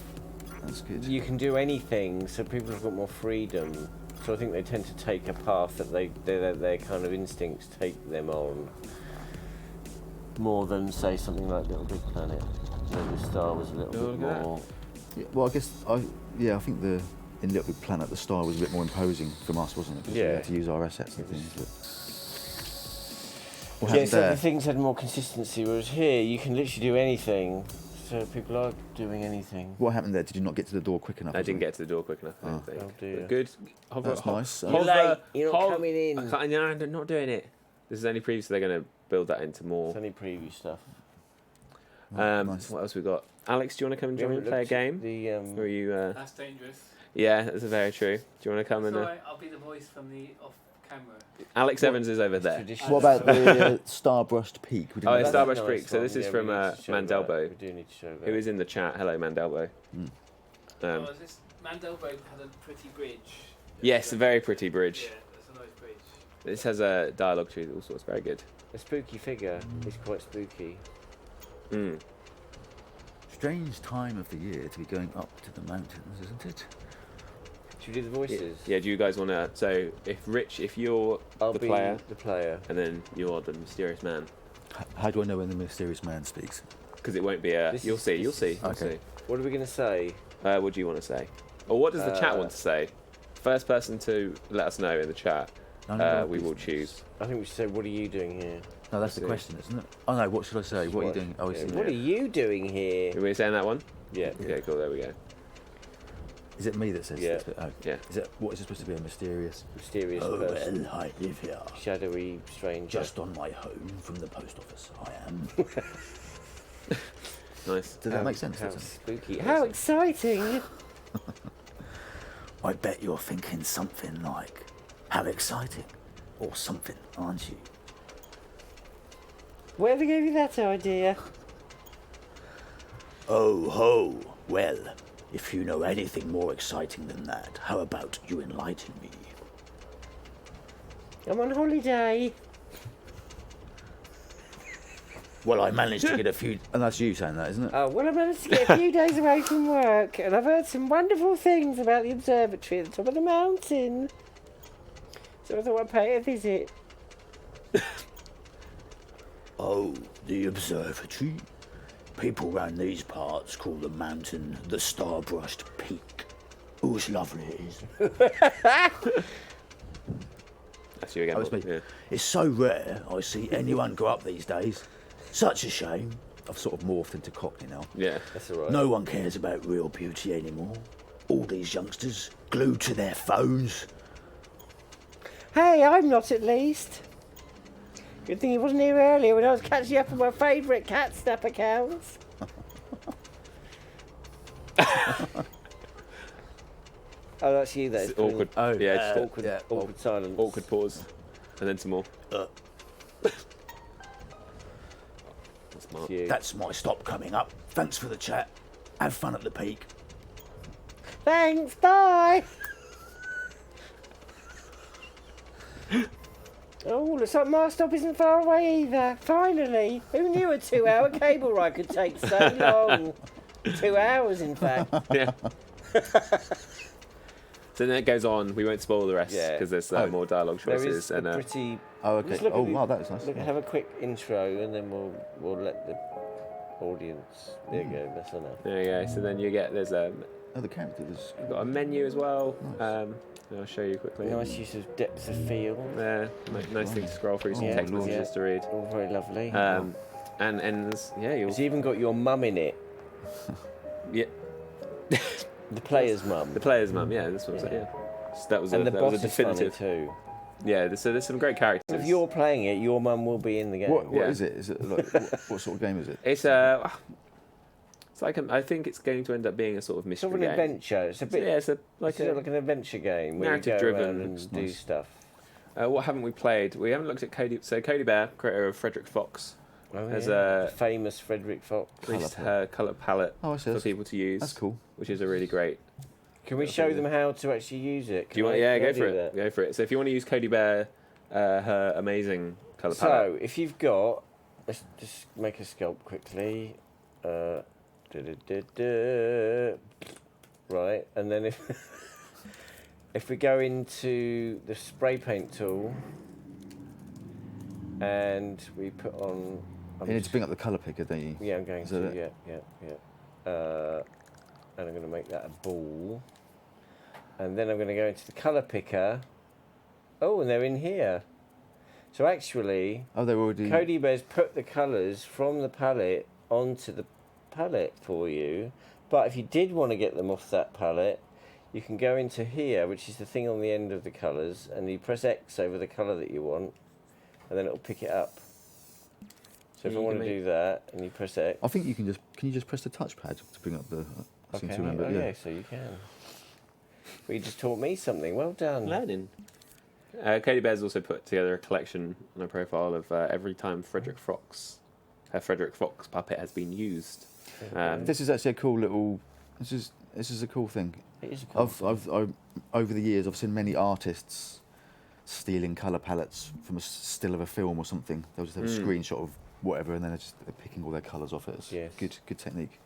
That's good. you can do anything, so people have got more freedom. So I think they tend to take a path that their kind of instincts take them on, more than say something like Little Big Planet, where the star was a little Oh, bit look at that. more. Yeah, well, I guess I think in Little Big Planet the style was a bit more imposing from us, wasn't it? Because we Yeah. had to use our assets and It was- things. What Yeah, happened so there? the things had more consistency, whereas here you can literally do anything. So people are doing anything. What happened there? Did you not get to the door quick enough? I or didn't something? get to the door quick enough, I don't think. Oh dear. But good. Hover, That's nice. You're late. You're not coming in. No, I'm not doing it. This is only preview, so they're going to build that into more. It's only preview stuff. Nice. What else we got? Alex, do you want to come and We join me and haven't play a looked at game? The Or are you? That's dangerous. Yeah, that's very true. Do you want to come It's and? alright, I'll be the voice from the off camera. Alex Evans is over there. tradition. What about the Starbrushed Peak? We didn't Oh, know it's that. Starburst Creek. So this is from Mandelbo, We do need to show that. who is in the chat. Hello, Mandelbo. Oh, is this Mandelbo had a pretty bridge. Yes, a very pretty bridge. Yeah, that's a nice bridge. This has a dialogue to it, all sorts. Very good. A spooky figure is quite spooky. Mm. Strange time of the year to be going up to the mountains, isn't it? Should we do the voices? Yeah. Do you guys want to? So, if you're I'll the be player, the player. and then you're the mysterious man, How do I know when the mysterious man speaks? because it won't be a. This You'll is- see. this You'll see. is- You'll Okay. see. What are we going to say? What do you want to say? Or what does the chat want to say? First person to let us know in the chat, we will choose. I think we should say, what are you doing here? No, that's the See. question, isn't it? Oh no, what should I say? What are you doing? Oh, Yeah, it's what are you doing here? Are we saying that one? Yeah. Okay, cool. There we go. Is it me that says Yeah. this? Bit? Oh. Yeah. Is it? What is it supposed to be? A mysterious? Mysterious person. I live here. Shadowy stranger. on my home from the post office. I am. Nice. Does that make sense? How doesn't it? spooky. How exciting. I bet you're thinking something like, how exciting, or something, aren't you? Whoever gave you that idea? Oh ho, well, if you know anything more exciting than that, how about you enlighten me? I'm on holiday. Well, I managed to get a few... And that's you saying that, isn't it? Oh, well, I managed to get a few days away from work, and I've heard some wonderful things about the observatory at the top of the mountain. So I thought I'd pay it a visit. Oh, the observatory? People round these parts call the mountain the Starbrushed Peak. Oh, it's lovely it is. That's you again. Oh, it's Bob. me. Yeah. It's so rare I see anyone go up these days. Such a shame. I've sort of morphed into Cockney now. Yeah. That's all right. No one cares about real beauty anymore. All these youngsters glued to their phones. Hey, I'm not at least. Good thing he wasn't here earlier when I was catching up on my favourite cat snap accounts. Oh, that's you there. It's awkward. Oh, yeah, just Awkward, awkward silence. awkward pause, and then some more. That's smart. You. That's my stop coming up. Thanks for the chat. Have fun at the peak. Thanks, bye! Oh, looks like my stop isn't far away either. Finally! Who knew a 2-hour cable ride could take so long? 2 hours, in fact. Yeah. So then it goes on. We won't spoil the rest Yeah. because there's Oh. more dialogue There choices is and a pretty... Oh, okay. Just look Oh, at the- wow, that was nice. Look, have a quick intro and then we'll let the audience... There you go, that's enough. there you go. So then you get there's Oh, the character was... you've got a menu as well. Nice. I'll show you quickly. Nice use of depth of field. There, nice thing to scroll through some Oh, text Lord. messages to read. All very lovely. And ends. Yeah, you'll. It's even got your mum in it. Yeah, The player's mum. the player's mum. Yeah, this was it. Yeah. So that was And the that boss was a is funny definitive. too. Yeah, so there's some great characters. If you're playing it, your mum will be in the game. What Yeah. is it? Is it like, what sort of game is it? It's it's like I think it's going to end up being a sort of mystery Sort of an game. adventure. It's a So, bit yeah, it's like an adventure game where you go narrative-driven. around and Looks do nice. stuff. What haven't we played? We haven't looked at Cody. So Cody Bear, creator of Frederick Fox, Oh, There's yeah. a- The famous Frederick Fox. released her colour palette Oh, I see. for That's, people to use, that's cool. which is a really great. Can we show them how to actually use it? Do you want? Yeah, go for it. Go for it. So if you want to use Cody Bear, her amazing colour palette. So if you've got, let's just make a sculpt quickly. Right, and then if we go into the spray paint tool and we put on, You need to bring up the colour picker, don't you? yeah, I'm going Is to, that it? yeah. And I'm going to make that a ball, and then I'm going to go into the colour picker. Oh, and they're in here. So actually, Oh, they're already... Cody Bear's put the colours from the palette onto the palette for you. But if you did want to get them off that palette, you can go into here, which is the thing on the end of the colours, and you press X over the colour that you want, and then it'll pick it up. So if You I want can to do that, and you press X... I think you can just... Can you just press the touchpad to bring up the... I seem to remember, oh, yeah, so you can. Well, you just taught me something. Well done. Learning. Cody Bear's also put together a collection and a profile of every time Frederick Fox puppet has been used. This is actually a cool little... This is a cool thing. It is a cool I've over the years, I've seen many artists stealing colour palettes from a still of a film or something. They'll just have a screenshot of whatever, and then they're picking all their colours off it. It's Yes. good technique.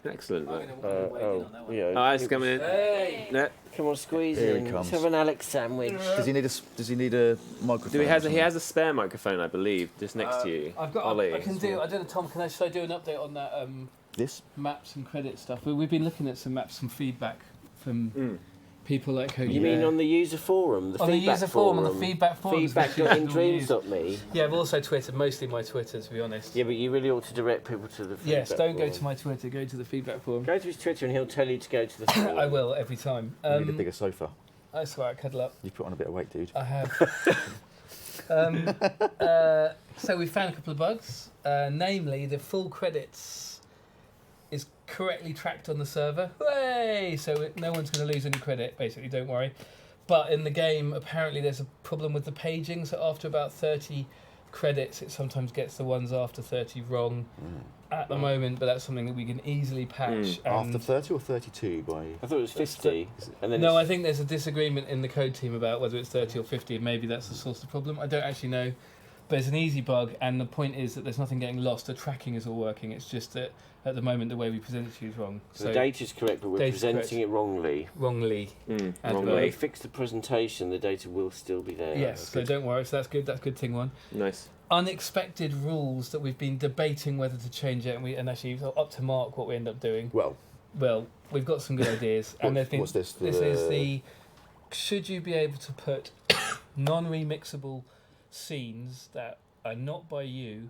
Excellent. I'm gonna wait on that one. yeah. Oh, it's coming in. Hey! No. Come on, squeeze Here he in. Let's comes. have an Alex sandwich. Does he need a microphone? He or has something? a spare microphone, I believe, just next to you. I've got. Ollie. I can do. I don't know, Tom. Should I do an update on that This? maps and credit stuff? We've been looking at some maps and feedback from people like Cody You mean Bear. on the user forum? The On the feedback user forum, on the feedback forum. Feedback.indreams.me. Yeah, I've also Twitter, mostly my Twitter, to be honest. Yeah, but you really ought to direct people to the feedback Yes, don't go forum. to my Twitter, go to the feedback forum. Go to his Twitter and he'll tell you to go to the forum. I will, every time. You need a bigger sofa. I swear, I cuddle up. You put on a bit of weight, dude. I have. So we found a couple of bugs, namely the full credits correctly tracked on the server. Hooray! So no one's going to lose any credit, basically, don't worry. But in the game, apparently there's a problem with the paging, so after about 30 credits, it sometimes gets the ones after 30 wrong at the moment, but that's something that we can easily patch. After 30 or 32 by... I thought it was 50. And then No, I think there's a disagreement in the code team about whether it's 30 or 50, and maybe that's the source of the problem. I don't actually know. But it's an easy bug, and the point is that there's nothing getting lost. The tracking is all working. It's just that at the moment the way we present it to you is wrong. So the data's correct, but we're presenting it wrongly. Wrongly. When they fix the presentation, the data will still be there. Yes, so don't worry. So that's good. That's good thing one. Nice. Unexpected rules that we've been debating whether to change it, and actually it's up to Mark what we end up doing. Well, we've got some good ideas. And I think what's this? This is the... Should you be able to put non-remixable scenes that are not by you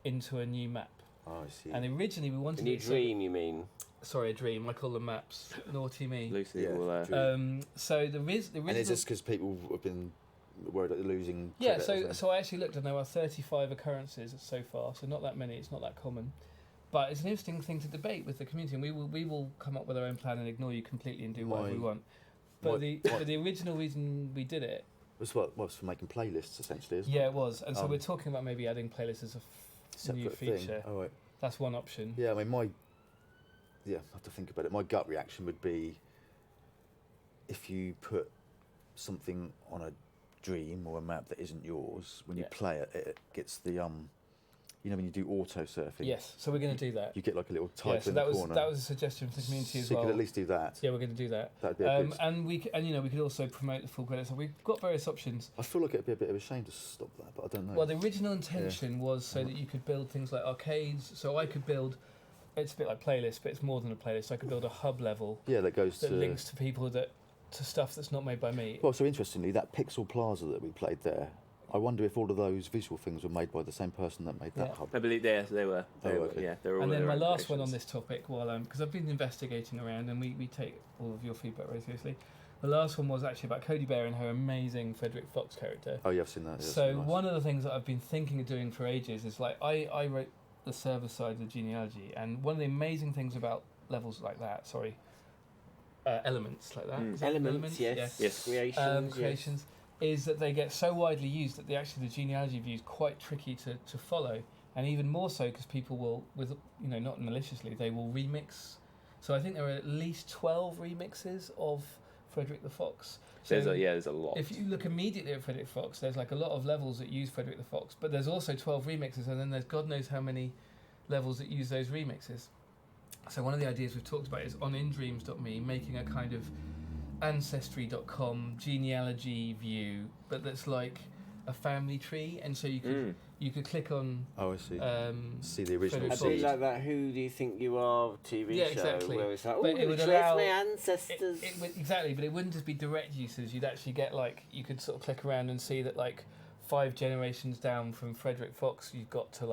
into a new map? Oh, I see. And originally we wanted... A new dream, you mean? Sorry, a dream. I call them maps. Naughty me. Lucy will... So the original... And is this because people have been worried that they're losing Yeah, credit, so I actually looked and there are 35 occurrences so far, so not that many, it's not that common. But it's an interesting thing to debate with the community, and we will come up with our own plan and ignore you completely and do whatever we want. But the original reason we did it... was for making playlists, essentially, isn't it? Yeah, it was. And so we're talking about maybe adding playlists as a new feature. Thing. Oh, right. That's one option. Yeah, I mean, I have to think about it. My gut reaction would be if you put something on a dream or a map that isn't yours, when you play it, it gets the you know, when you do auto surfing. Yes, so we're going to do that. You get like a little title in that the was corner. that was a suggestion from the community as so well. You could at least do that. Yeah, we're going to do that. That'd be a good. And we could also promote the full credits. So we've got various options. I feel like it'd be a bit of a shame to stop that, but I don't know. Well, the original intention was so that you could build things like arcades. So I could build. It's a bit like playlist, but it's more than a playlist. So I could build a hub level. Yeah, that goes that links to people to stuff that's not made by me. Well, so interestingly, that Pixel Plaza that we played there, I wonder if all of those visual things were made by the same person that made that hub. I believe they were. Okay. Yeah, they were all. And then my last one on this topic, because I've been investigating around, and we take all of your feedback very seriously. The last one was actually about Cody Bear and her amazing Frederick Fox character. Oh, yeah, I've seen that. Yeah, so nice. One of the things that I've been thinking of doing for ages is like I wrote the server side of the genealogy, and one of the amazing things about levels like that, elements like that. Is that Elements, yes. Creations. Is that they get so widely used that the genealogy view is quite tricky to follow, and even more so because people will, not maliciously, they will remix. So I think there are at least 12 remixes of Frederick the Fox. So there's a lot. If you look immediately at Frederick Fox, there's like a lot of levels that use Frederick the Fox, but there's also 12 remixes, and then there's God knows how many levels that use those remixes. So one of the ideas we've talked about is on indreams.me making a kind of ancestry.com genealogy view, but that's like a family tree, and so you could click on. Oh, I see. See the original. A bit like that "Who Do You Think You Are" TV show, exactly. where it's like, but it would allow my ancestors. Exactly, but it wouldn't just be direct usage. You'd actually get you could sort of click around and see that 5 generations down from Frederick Fox, you've got to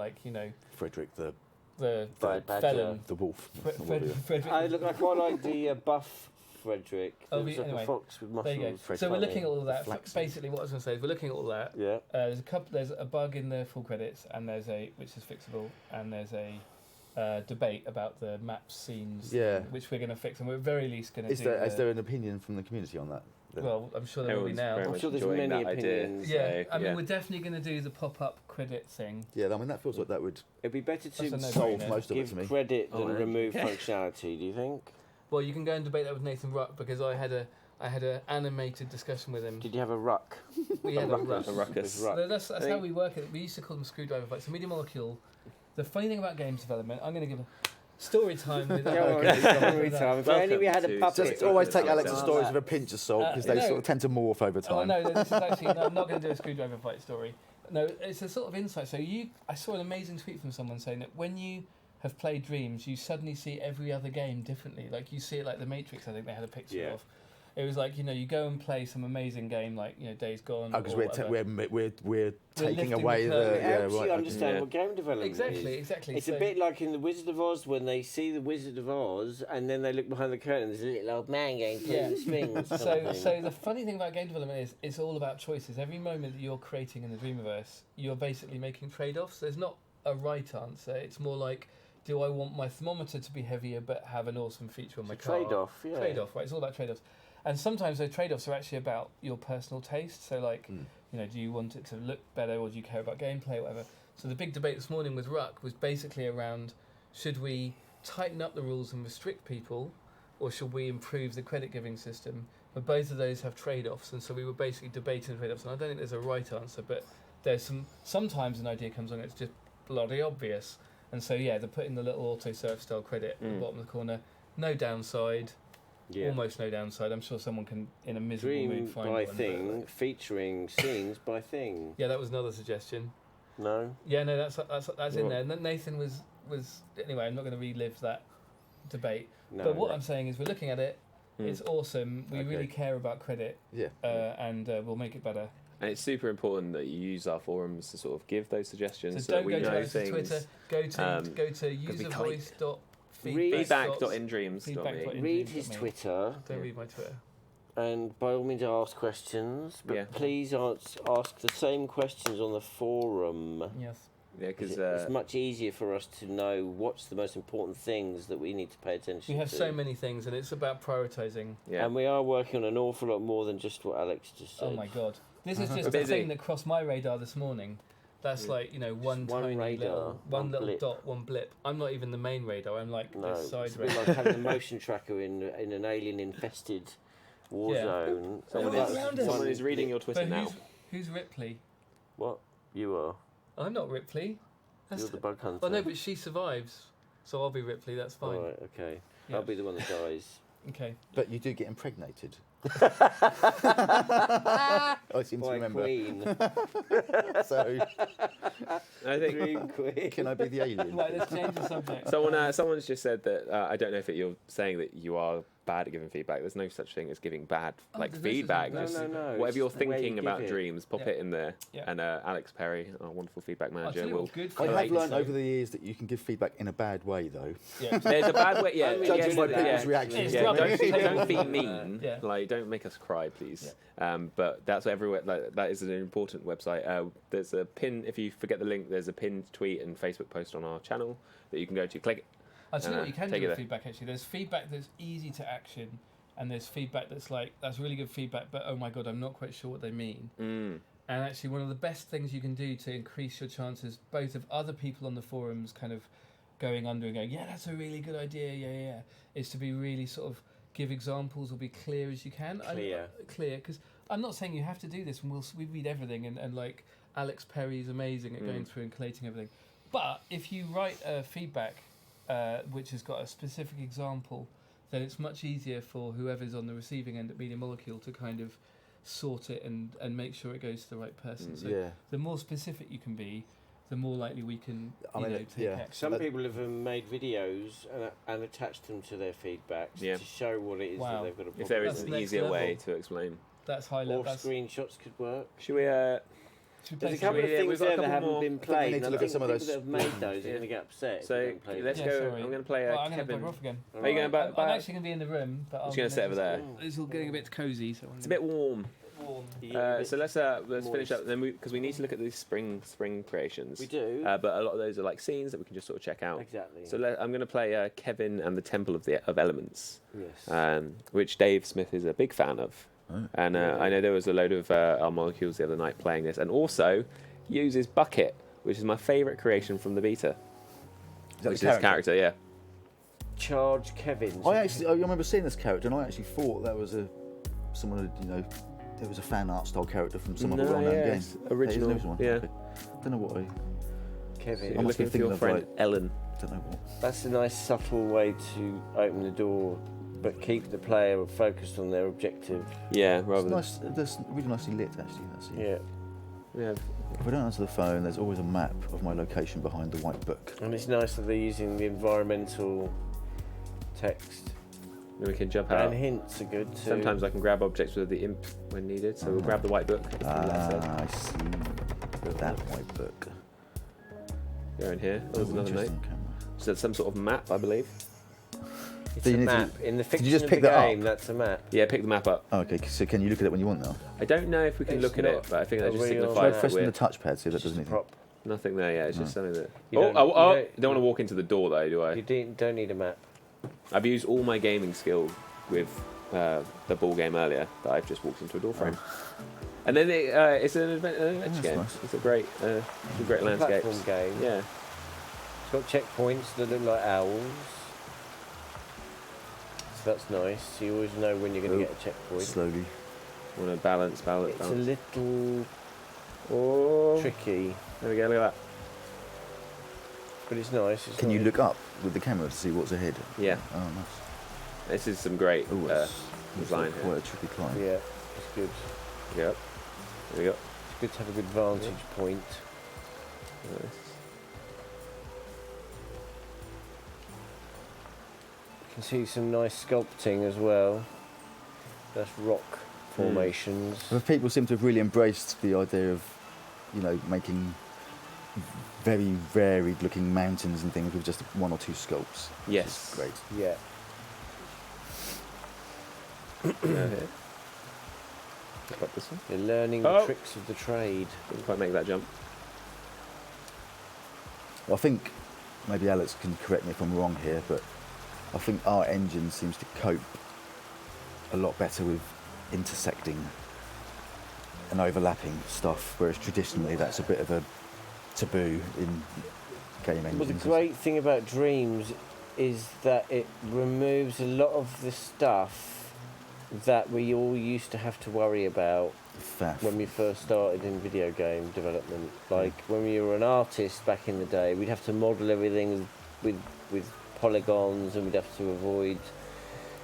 Frederick the felon, the wolf. Frederick. I quite like the buff Frederick. Anyway, a fox with muscles. There you go. So we're looking at all of that. Basically, what I was going to say is we're looking at all that. Yeah. There's a bug in the full credits, and which is fixable, and there's a debate about the map scenes, which we're going to fix, and we're at very least going to do. Is there an opinion from the community on that? Well, I'm sure there will be now. I'm sure there's many opinions. Yeah, I mean, we're definitely going to do the pop-up credit thing. Yeah, I mean, that feels like that would... It'd be better to solve most of it to me. Give credit than remove functionality, do you think? Well, you can go and debate that with Nathan Ruck, because I had an animated discussion with him. Did you have a ruck? We had a ruckus. That's how we work it. We used to call them screwdriver fights. So Media Molecule, the funny thing about games development, I'm going to give a story time with story time. If only we had a puppet. Just always take Alex's stories with a pinch of salt, because they sort of tend to morph over time. Oh, no, this is actually... No, I'm not going to do a screwdriver fight story. No, it's a sort of insight. So I saw an amazing tweet from someone saying that when you have played Dreams, you suddenly see every other game differently. Like you see it like The Matrix, I think they had a picture of. It was like, you go and play some amazing game like, Days Gone. Oh, because we're taking away the... It helps you understand what game development is. Exactly. It's a bit like in The Wizard of Oz when they see The Wizard of Oz and then they look behind the curtain and there's a little old man going through the strings. So the funny thing about game development is it's all about choices. Every moment that you're creating in the Dreamiverse, you're basically making trade-offs. There's not a right answer. It's more like, do I want my thermometer to be heavier but have an awesome feature on my car? Trade-off, yeah. Trade-off, right? It's all about trade-offs. And sometimes those trade-offs are actually about your personal taste. So, like, you know, do you want it to look better or do you care about gameplay or whatever? So the big debate this morning with Ruck was basically around, should we tighten up the rules and restrict people, or should we improve the credit-giving system? But both of those have trade-offs, and so we were basically debating the trade-offs. And I don't think there's a right answer, but there's sometimes an idea comes on, it's just bloody obvious. And so, yeah, they're putting the little auto-serve style credit at the bottom of the corner. No downside. Yeah. Almost no downside. I'm sure someone can, in a miserable mood, find one. Dream by thing, featuring scenes by thing. Yeah, that was another suggestion. No? Yeah, no, that's in there. And Nathan was... Anyway, I'm not going to relive that debate. No, but what I'm saying is we're looking at it. It's awesome. We really care about credit. Yeah. And we'll make it better. And it's super important that you use our forums to sort of give those suggestions So that don't we go know to things. Twitter. Go to uservoice.feedback.indreams.me. Read his Twitter. Don't read my Twitter. And by all means ask questions, but please ask the same questions on the forum. Yes. Yeah, because it's much easier for us to know what's the most important things that we need to pay attention to. We have so many things, and it's about prioritising. Yeah. And we are working on an awful lot more than just what Alex just said. Oh my God. This is just a thing that crossed my radar this morning. That's like, you know, one tiny radar, one little blip. dot, one blip. I'm not even the main radar. I'm like the side it's a bit radar. like having a motion tracker in an alien-infested war zone. Someone is reading your Twitter But now. Who's Ripley? What? You are. I'm not Ripley. You're the bug hunter. Oh no, but she survives, so I'll be Ripley. That's fine. All right, okay. Yeah. I'll be the one that dies. Okay. But you do get impregnated. I seem to remember. Queen. So, I think Dream Queen. can I be the alien? Right, let's change the subject. someone's just said that I don't know if you're saying that you are bad at giving feedback. There's no such thing as giving bad feedback. No, Just no. whatever you're It's the way thinking you about give it. dreams, pop it in there. Yeah. And Alex Perry, our wonderful feedback I'll manager, tell you will. what's good I have collate, learned so- over the years that you can give feedback in a bad way, though. Yeah. There's a bad way. Yeah, Judging by people's yeah. reactions. It's rubbish. Don't be mean. Yeah. Like, don't make us cry, please. But that's everywhere. Like, that is an important website. There's a pin. If you forget the link, there's a pinned tweet and Facebook post on our channel that you can go to. Click it. I'll tell you what you can take do it with there. feedback, actually. There's feedback that's easy to action, and there's feedback that's like, that's really good feedback, but oh my God, I'm not quite sure what they mean. And actually, one of the best things you can do to increase your chances, both of other people on the forums kind of going under and going, yeah, that's a really good idea, yeah, is to be really sort of give examples or be clear as you can. Clear, because I'm not saying you have to do this, and we read everything, and like Alex Perry's amazing at going through and collating everything. But if you write a feedback which has got a specific example, then it's much easier for whoever's on the receiving end at Media Molecule to kind of sort it and make sure it goes to the right person. So the more specific you can be, the more likely we can take action. Some people have made videos and attached them to their feedbacks to show what it is that they've got to. If there is an easier way to explain. That's high level. Or screenshots could work. Should we? There's a couple of things there that haven't been played. need to look at some of those that have made those are going to get upset. So let's go. Sorry. I'm going to play I'm going to Kevin. bug off again. Are you going to I'm actually going to be in the room, but I'm just going to sit over there. It's all getting a bit cosy. So It's a bit warm. Yeah, So let's finish up then, because we need to look at these spring creations. We do. But a lot of those are like scenes that we can just sort of check out. Exactly. So I'm going to play Kevin and the Temple of Elements, Yes. which Dave Smith is a big fan of. And I know there was a load of our molecules the other night playing this, and also uses Bucket, which is my favourite creation from the beta. Is Which is his character, yeah. Charge Kevin. I remember seeing this character, and I actually thought that was someone, it was a fan art style character from some other well-known game. Original, one. yeah. Okay. Don't know what Kevin. I'm looking for your friend Ellen. don't know what. That's a nice subtle way to open the door, but keep the player focused on their objective. Yeah, rather than... It's nice. That's really nicely lit, actually. That's it. Yeah. If I don't answer the phone, there's always a map of my location behind the white book. And it's nice that they're using the environmental text. And we can jump out. And hints are good too. Sometimes I can grab objects with the imp when needed, so we'll grab the white book. I see. That white book. Go in here. There's another note. Interesting camera. So it's some sort of map, I believe. It's So you a need map. to- In the you fiction just of pick the that up? game, that's a map. Yeah, pick the map up. Oh, okay, so can you look at it when you want now? I don't know if we can It's look at it, not but I think that a just real signifies Try that pressing we're... the touchpad, see if that It's does just a anything. prop. Nothing there yet. It's just something that. You Oh, don't- oh, you I don't want to walk into the door though, do I? You don't need a map. I've used all my gaming skill with the ball game earlier that I've just walked into a door frame. And then it's an adventure game. nice. It's a great landscape. Platform game. Yeah. It's got checkpoints that look like owls. So that's nice. You always know when you're going to get a checkpoint. Slowly. Want to balance. It's a little Oh, tricky, there we go. Look at but it's nice. It's Can you not- look up with the camera to see what's ahead? that. Yeah. Oh, nice. This is some great Oh, it's design quite here. a tricky climb. Yeah, it's good. Yep. There we go. It's good to have a good vantage point. Nice. You can see some nice sculpting as well. That's rock formations. But people seem to have really embraced the idea of, making very varied looking mountains and things with just one or two sculpts. which Yes. is great. Yeah. Here. Pick up this one. You're learning Oh. the tricks of the trade. Didn't quite make that jump. I think, maybe Alex can correct me if I'm wrong here, but I think our engine seems to cope a lot better with intersecting and overlapping stuff, whereas traditionally that's a bit of a taboo in game engines. Well, the great thing about Dreams is that it removes a lot of the stuff that we all used to have to worry about Faff. when we first started in video game development. Like when we were an artist back in the day, we'd have to model everything with polygons, and we'd have to avoid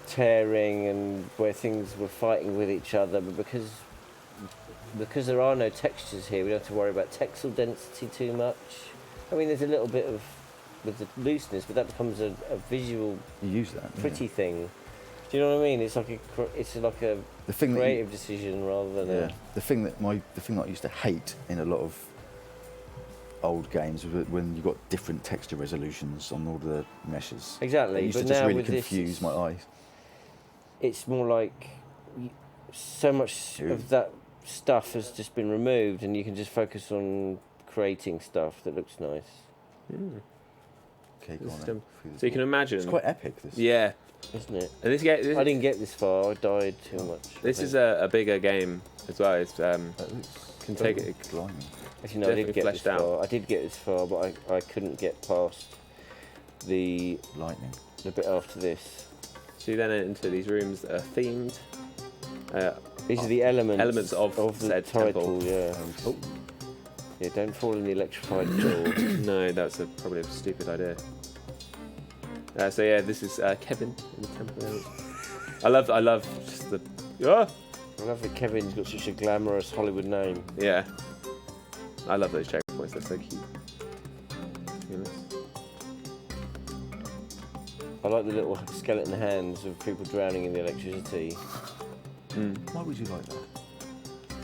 tearing and where things were fighting with each other. But because there are no textures here, we don't have to worry about texel density too much. I mean, there's a little bit of with the looseness, but that becomes a visual You use that. pretty thing. Do you know what I mean? It's like a The thing creative decision rather than yeah. The thing that I used to hate in a lot of old games was when you got different texture resolutions on all the meshes. exactly. It used But to just now really with this, confuse my eyes. it's more like so much Dude. of that stuff has just been removed, and you can just focus on creating stuff that looks nice. Mm. Okay, go This on is then. dumb. So you can imagine. It's quite epic. This. Yeah. Isn't it? And this game. I didn't get this far. I died too much. This I is think. a bigger game as well. It's That looks can take it. blimey. Actually, no, I did definitely get this fleshed out. far. I did get this far, but I couldn't get past the Lightning. bit after this. So you then into these rooms that are themed. These are the elements of the said title. temple. Yeah. Oh. Yeah. Don't fall in the electrified door. No, that's probably a stupid idea. So yeah, this is Kevin in the temple. I love just the. Oh! I love that Kevin's got such a glamorous Hollywood name. Yeah. I love those checkpoints. They're so cute. Look at this. I like the little skeleton hands of people drowning in the electricity Why would you like that?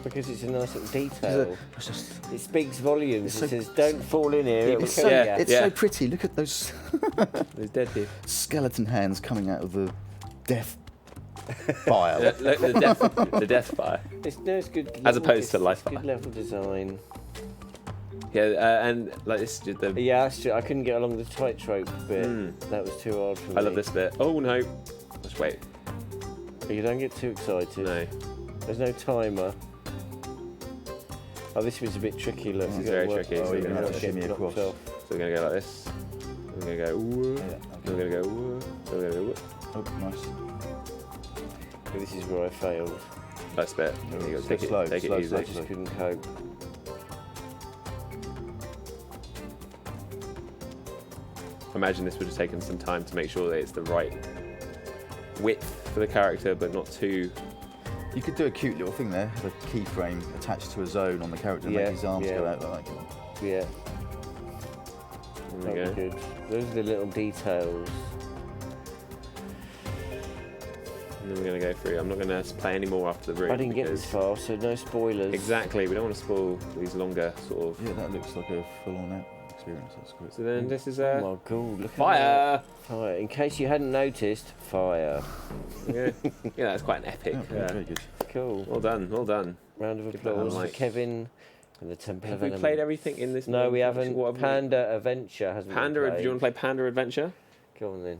because it's a nice little detail. It's just. It speaks volumes. It's It so- says, "Don't fall in here. It will It's kill so, Yeah. you." it's so pretty. Look at those There's dead people. skeleton hands coming out of the death file. Look, the death fire. It's good. As level opposed to life Good fire. level design. Yeah, and like this, the. Yeah, that's true. I couldn't get along the tightrope bit. Mm. That was too hard for me. I love this bit. Oh no. Let's wait. But you don't get too excited. No. There's no timer. Oh, this was a bit tricky. Look, This you is gotta very work- tricky, Oh, so you're you're gonna gonna have have to to get shimmy knocked across. off. So we're gonna go like this. We're gonna go. Whoa. Yeah, We're gonna go. Whoa. We're gonna go. Whoa. Oh, nice. But this is where I failed. Nice bit. No, You go, slow, take slow, it slow, easy. slow, I just slow. couldn't cope. Imagine this would have taken some time to make sure that it's the right width for the character, but not too. You could do a cute little thing there, have a keyframe attached to a zone on the character and Yeah, make his arms yeah. go out like that. Yeah, There that we was go. good. Those are the little details. And then we're gonna go through. I'm not gonna play any more after the room. I didn't get this because- far, so no spoilers. Exactly. We don't want to spoil these longer sort of. Yeah, that looks like a full-on out experience. That's great. So then this is Oh my god, look at fire. that. Fire. In case you hadn't noticed, fire. Yeah, yeah, that's quite an epic. Yeah, very good. Cool. Well done, well done. Round of Give that a applause for like. Kevin And the Temple Have of we played everything in this? No, main we collection? haven't. What have we- Panda Adventure hasn't Panda. been Do played. you want to play Panda Adventure? Go on then.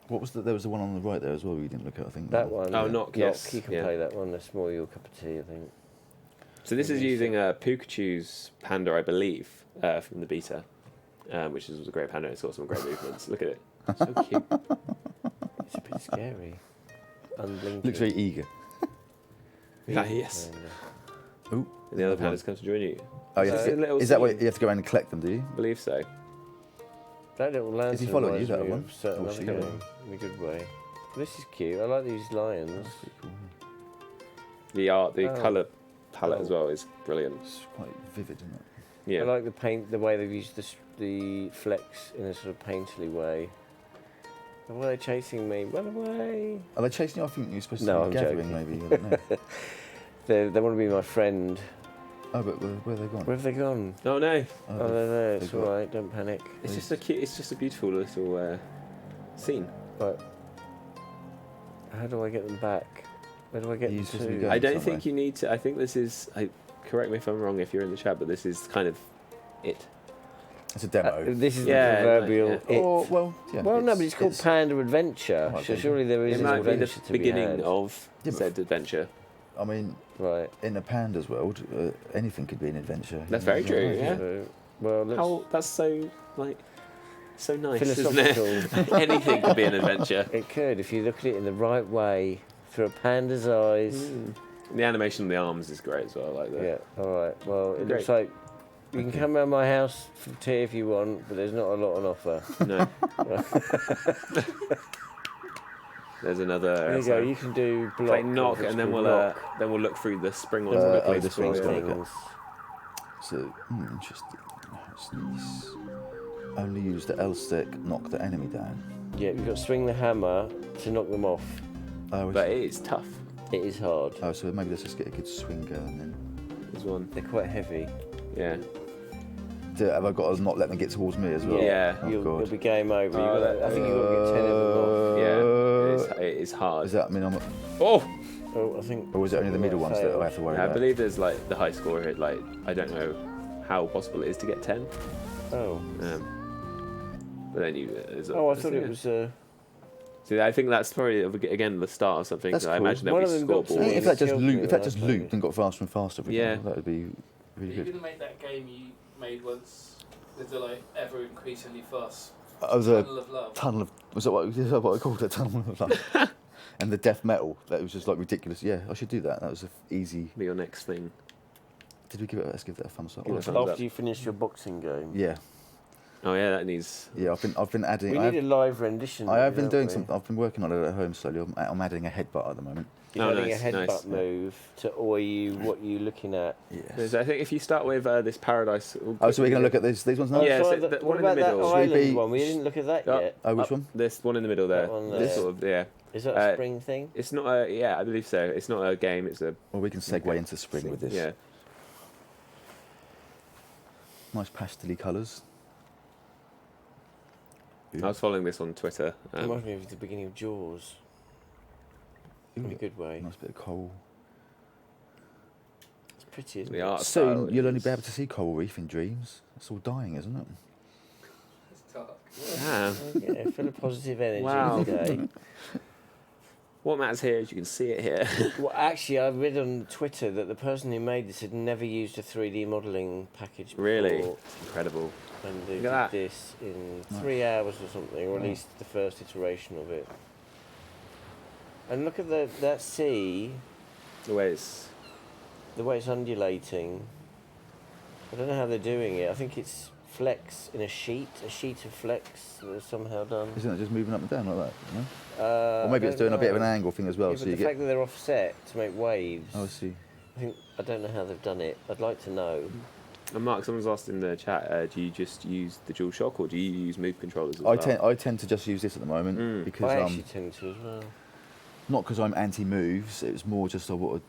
What was there was the one on the right there as well. We didn't look at. I think That one. Oh, Knock, yes, You can yeah. play that one. That's more your cup of tea, I think. So this is using Pikachu's Panda, I believe, from the beta, which was a great panda. It's got some great movements. Look at it. So cute. It's a bit scary. Unblinking. Looks very eager. Ah, yes. Ooh. And the other pandas come to join you. Oh, you So have to, a little is that what scene. you have to go around and collect them? Do you? I believe so. That little lantern Is he following you, reminds that me one? of certain Or other she? game in a good way. This is cute. I like these lions. The art, the Oh. colour palette as Oh. well is brilliant. It's quite vivid, isn't it? Yeah. I like the paint, the way they've used the flex in a sort of painterly way. And why are they chasing me? Run away! Are they chasing you? I think you're supposed to No, be I'm gathering, joking. maybe. I don't know. They want to be my friend. Oh, but where are they gone? Where have they gone? Oh no! Oh, they're there. It's they've got- alright. Don't panic. It's just a cute. It's just a beautiful little scene. Right. How do I get them back? Where do I get You them supposed to be to? going- I don't somewhere. think you need to. I think this is. Correct me if I'm wrong. If you're in the chat, but this is kind of it. It's a demo. This is Yeah, the proverbial yeah. it. Or, well, yeah. Well, no, but it's called Panda Adventure, Might so be. surely there is It an might be the adventure to be beginning had. of Yeah, but- said adventure. I mean, Right. in the pandas world, anything could be an adventure. That's very true, yeah. So, well, let's How that's so so nice, isn't philosophical. it? Anything could be an adventure. It could, if you look at it in the right way, through a panda's eyes. Mm. The animation of the arms is great as well. I like that. Yeah, alright. Well, it Great. looks like you can Okay. come round my house for tea if you want, but there's not a lot on offer. No. There's another. There you go, you can do block. Play knock, it's and then called we'll knock. then we'll look through the spring ones. Oh, and we'll this play one's spring got ones. it. So, interesting. What's these? Only use the L stick, knock the enemy down. Yeah, you've got to swing the hammer to knock them off. Oh, But it is tough. It is hard. oh, so maybe let's just get a good swing going then. There's one. They're quite heavy. Yeah. Have I got to not let them get towards me as well? Yeah. Oh, You'll God. be game over. Oh, I think you've got to get 10 of them off. Yeah. It is hard. Is that, I mean, Oh! Oh, I think. or is it only the middle ones that I have to worry I about? believe there's like the high score here. Like I don't know how possible it is to get 10. Oh. But then you. Oh, I thought it was. See, I think that's probably again the start of something. That's I cool. imagine One there'll be of them got scoreboards. to- If that just Killed looped, me if that when just I played looped and got faster and faster, for Yeah. example, that would be Are really you good. going to make that game you made once with the like ever increasingly fast I was a tunnel of love? tunnel of, was that what I called it? Tunnel of love. And the death metal, that was just like ridiculous. Yeah, I should do that. That was an easy. Be your next thing. Did we give it? Let's give that a thumbs up. Give it a thumbs up. After you finish your boxing game. Yeah, Oh yeah, that needs. yeah. I've been adding. We need a live rendition. I have been don't doing we? some. I've been working on it at home slowly. I'm adding a headbutt at the moment. You're Oh, adding nice, a headbutt nice. move to awe you what you're looking at. Yeah. I think if you start with this paradise. Oh, so we're going to look at these ones now? Yeah, try so the- the what one in the about that middle. Should we island be- one? We didn't look at that Oh, yet. Oh, which one? This one in the middle there. That one This there. sort of yeah. Is that a Uh, spring thing? It's not a yeah. I believe so. It's not a game. It's a Well, we can segue Okay. into spring with this. yeah. Nice pastel colours. I was following this on Twitter. It reminds me of the beginning of Jaws in a good way. Nice bit of coral. It's pretty, isn't The it? art Soon style you'll only is- be able to see coral reef in dreams. It's all dying, isn't it? It's dark. Yeah. Yeah, full of positive energy Wow. today. What matters here is you can see it here. Well, actually, I read on Twitter that the person who made this had never used a 3D modelling package before. Really? Incredible. And they Look did at that. this in Nice. 3 hours or something, or at Wow. least the first iteration of it. And look at that sea, The way it's the way it's undulating. I don't know how they're doing it. I think it's flex in a sheet of flex that is somehow done. Isn't it just moving up and down like that? No? Or Or maybe it's doing a bit of an angle thing as well, Yeah, so but you the fact get. that they're offset to make waves. Oh, I see. I don't know how they've done it. I'd like to know. And Mark, someone's asked in the chat, do you just use the DualShock or do you use move controllers as I well? tend to just use this at the moment Mm. because I actually tend to as well. not because I'm anti moves. It was more just I wanted.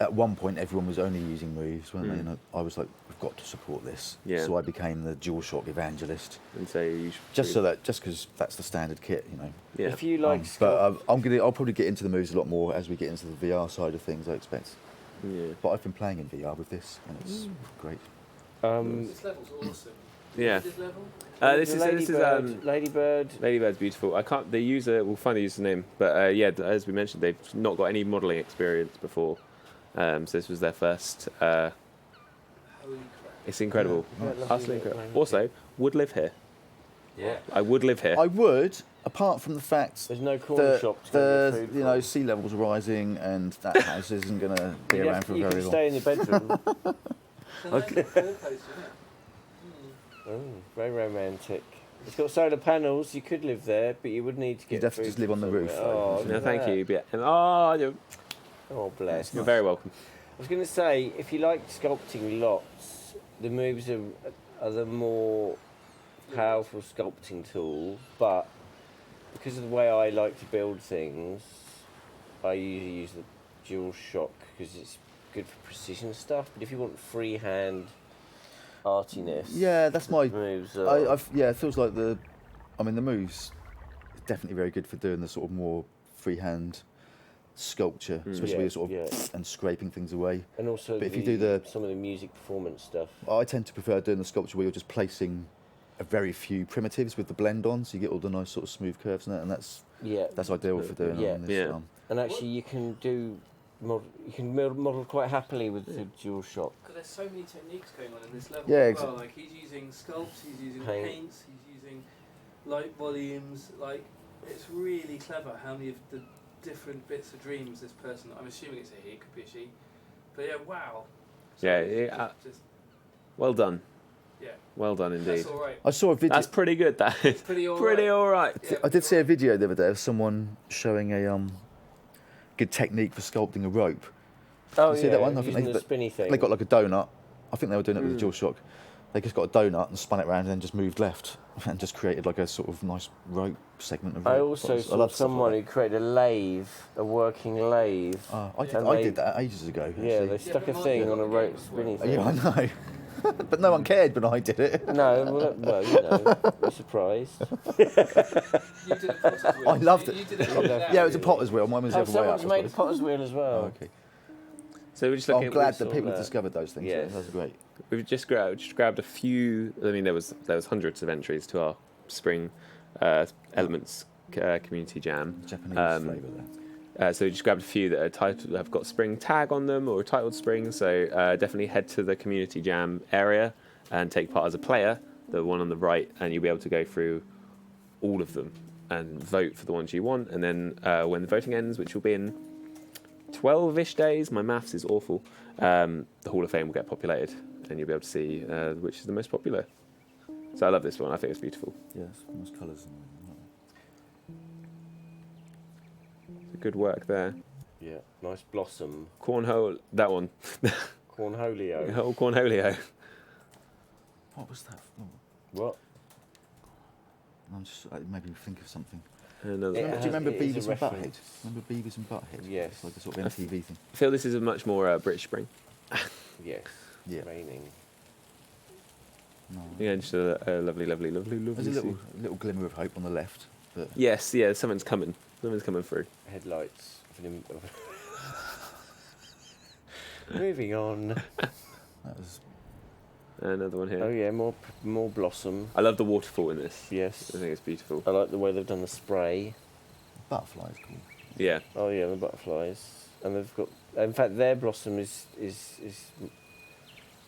At one point, everyone was only using moves, weren't they? Mm. And I was like, we've got to support this. Yeah. So I became the DualShock evangelist, And so you should just because that's the standard kit, you know. yeah. If you like But I'll probably get into the moves a lot more as we get into the VR side of things. I expect. Yeah. But I've been playing in VR with this, and it's great. This level's awesome. Yeah. This level? This is Ladybird. Ladybird's beautiful. I can't. The user will find the username, but yeah, as we mentioned, they've not got any modelling experience before, so this was their first. Holy crap. It's incredible, Yeah. utterly incredible. Also, would live here. Yeah. I would live here. I would, apart from the fact There's no corner shop to get your food you know, from. sea levels are rising, and that house isn't going to be around for You very can long. stay in your bedroom. It's a nice little four-post, isn't it? Oh, very romantic. It's got solar panels. You could live there, but you would need to get. You'd have to food just live from on the roof, somewhere. though. Oh, No, look thank at you. that. Oh, bless. You're very welcome. I was going to say, if you like sculpting lots, the moves are the more powerful sculpting tool, but because of the way I like to build things, I usually use the dual shock because it's good for precision stuff. But if you want freehand artiness, Yeah, that's my. moves Yeah, it feels like the moves definitely very good for doing the sort of more freehand sculpture, especially where you're sort of and scraping things away. and also but if you do some of the music performance stuff. I tend to prefer doing the sculpture where you're just placing a very few primitives with the blend on, so you get all the nice sort of smooth curves and that, and that's ideal for doing Yeah. on this. Yeah. And actually, you can model quite happily with the dual shock. Because there's so many techniques going on in this level Yeah, as well. Like he's using sculpts, he's using paints, he's using light volumes. Like it's really clever how many of the different bits of dreams this person. I'm assuming it's a he, could be a she. But yeah, wow. Just, Well done. yeah. Well done indeed. That's all right. I saw a video. That's pretty good. That is Pretty all pretty right. all right. Yeah. I did see a video the other day of someone showing a good technique for sculpting a rope. Oh, You see that one? I think using they- the spinny thing. They got like a donut. I think they were doing it with a dual shock. They just got a donut and spun it around and then just moved left and just created like a sort of nice rope segment of rope. I also saw love stuff someone like who created a lathe, a working lathe. that. I and did that ages ago. Yeah, actually. they stuck a but thing mine on a got rope games spinny for thing. Yeah, I know. But no one cared when I did it. No, well, you know, you're surprised. You did a potter's wheel. I loved it. You did it. Yeah, it was a potter's wheel. Mine was the Oh, other way up. someone's I made a suppose. potter's wheel as well. Oh, okay. So we're just I'm looking. glad saw that people have that. discovered those things. Yes. That's great. We've just grabbed a few. I mean, there was hundreds of entries to our spring elements community jam. Japanese flavour there. So we just grabbed a few that are titled, have got spring tag on them or titled spring. So definitely head to the community jam area and take part as a player, the one on the right, and you'll be able to go through all of them and vote for the ones you want. And then when the voting ends, which will be in 12-ish days, my maths is awful, the Hall of Fame will get populated and you'll be able to see which is the most popular. So I love this one. I think it's beautiful. Yes, nice colours. Good work there. Yeah, nice blossom. Cornhole, that one. Cornholio. Oh, Cornholio. What was that? Oh, What? I'm just maybe think of something. Another. It one. Do has- you remember it is a Beavis and Butthead? reference. Remember Beavis and Butthead? Yes. It's like a sort of MTV thing. I feel this is a much more British spring. Yes. Yeah. Raining. No. Yeah, just a lovely, lovely, lovely, lovely. There's a scene. little glimmer of hope on the left. But Yes, yeah, something's coming. Something's coming through. Headlights. Moving on. that was Another one here. Oh yeah, more blossom. I love the waterfall in this. Yes. I think it's beautiful. I like the way they've done the spray. butterflies. Cool. Yeah. Oh yeah, the butterflies, and they've got. In fact, their blossom is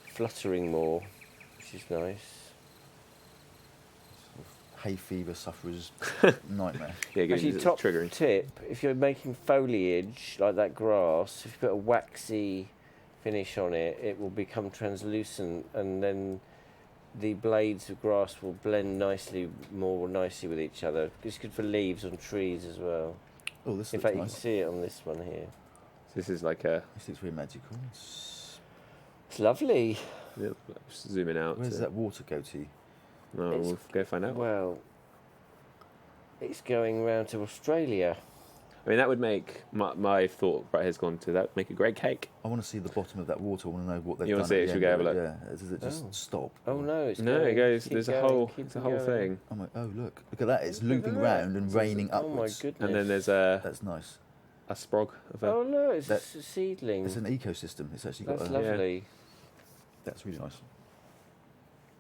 fluttering more, which is nice. Hay fever sufferers nightmare. Yeah, good. Actually, It's top triggering. tip: if you're making foliage like that grass, if you put a waxy finish on it, it will become translucent, and then the blades of grass will blend more nicely with each other. It's good for leaves on trees as well. Oh, this In looks fact, you nice. can see it on this one here. This is like a. This looks very magical. It's lovely. Yeah, just zooming out. Where's that water go to? No, It's- we'll go find out. Well, it's going round to Australia. I mean, that would make my thought right here's gone to that would make a great cake. I want to see the bottom of that water. I want to know what they've You done. wanna see at it? the Should we end go of have a Yeah. Does it just Oh. stop? Oh no, it's No, going. it goes. Keep There's going, a whole. keep It's a whole going. thing, I'm like, oh look at that! It's Look at looping that. round and raining Oh my upwards. goodness. and then there's a. That's nice. a sprog of a. Oh no, it's That- a seedling. It's an ecosystem. It's actually got That's a... lovely. That's really nice.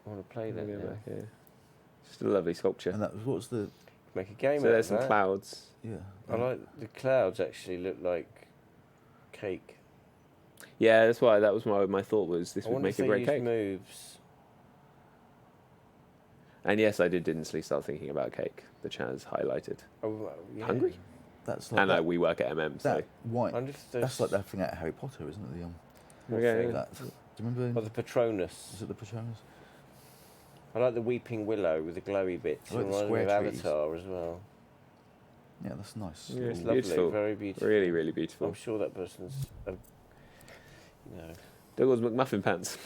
I want to play that Go now. back here. Just a lovely sculpture. And that was, what's the... Make a game So out there's of some that. clouds. Yeah. I like the clouds. Actually, look like cake. Yeah, that's why. That was my thought was this I would wonder make if a they great use cake. moves. And yes, I did instantly start thinking about cake. The Chaz highlighted. Oh, well, yeah. Hungry? That's like And that, we work at MM, so that white... I wonder if That's like that thing out of Harry Potter, isn't it? The, what Okay. thing? that, do you remember... Oh, the Patronus. is it the Patronus? I like the weeping willow with the glowy bits. I like the Reminds me of square trees. Avatar as well. Yeah, that's nice. Yeah, it's It's Little- lovely, beautiful. very beautiful. really, really beautiful. I'm sure that person's, Douglas McMuffin pants.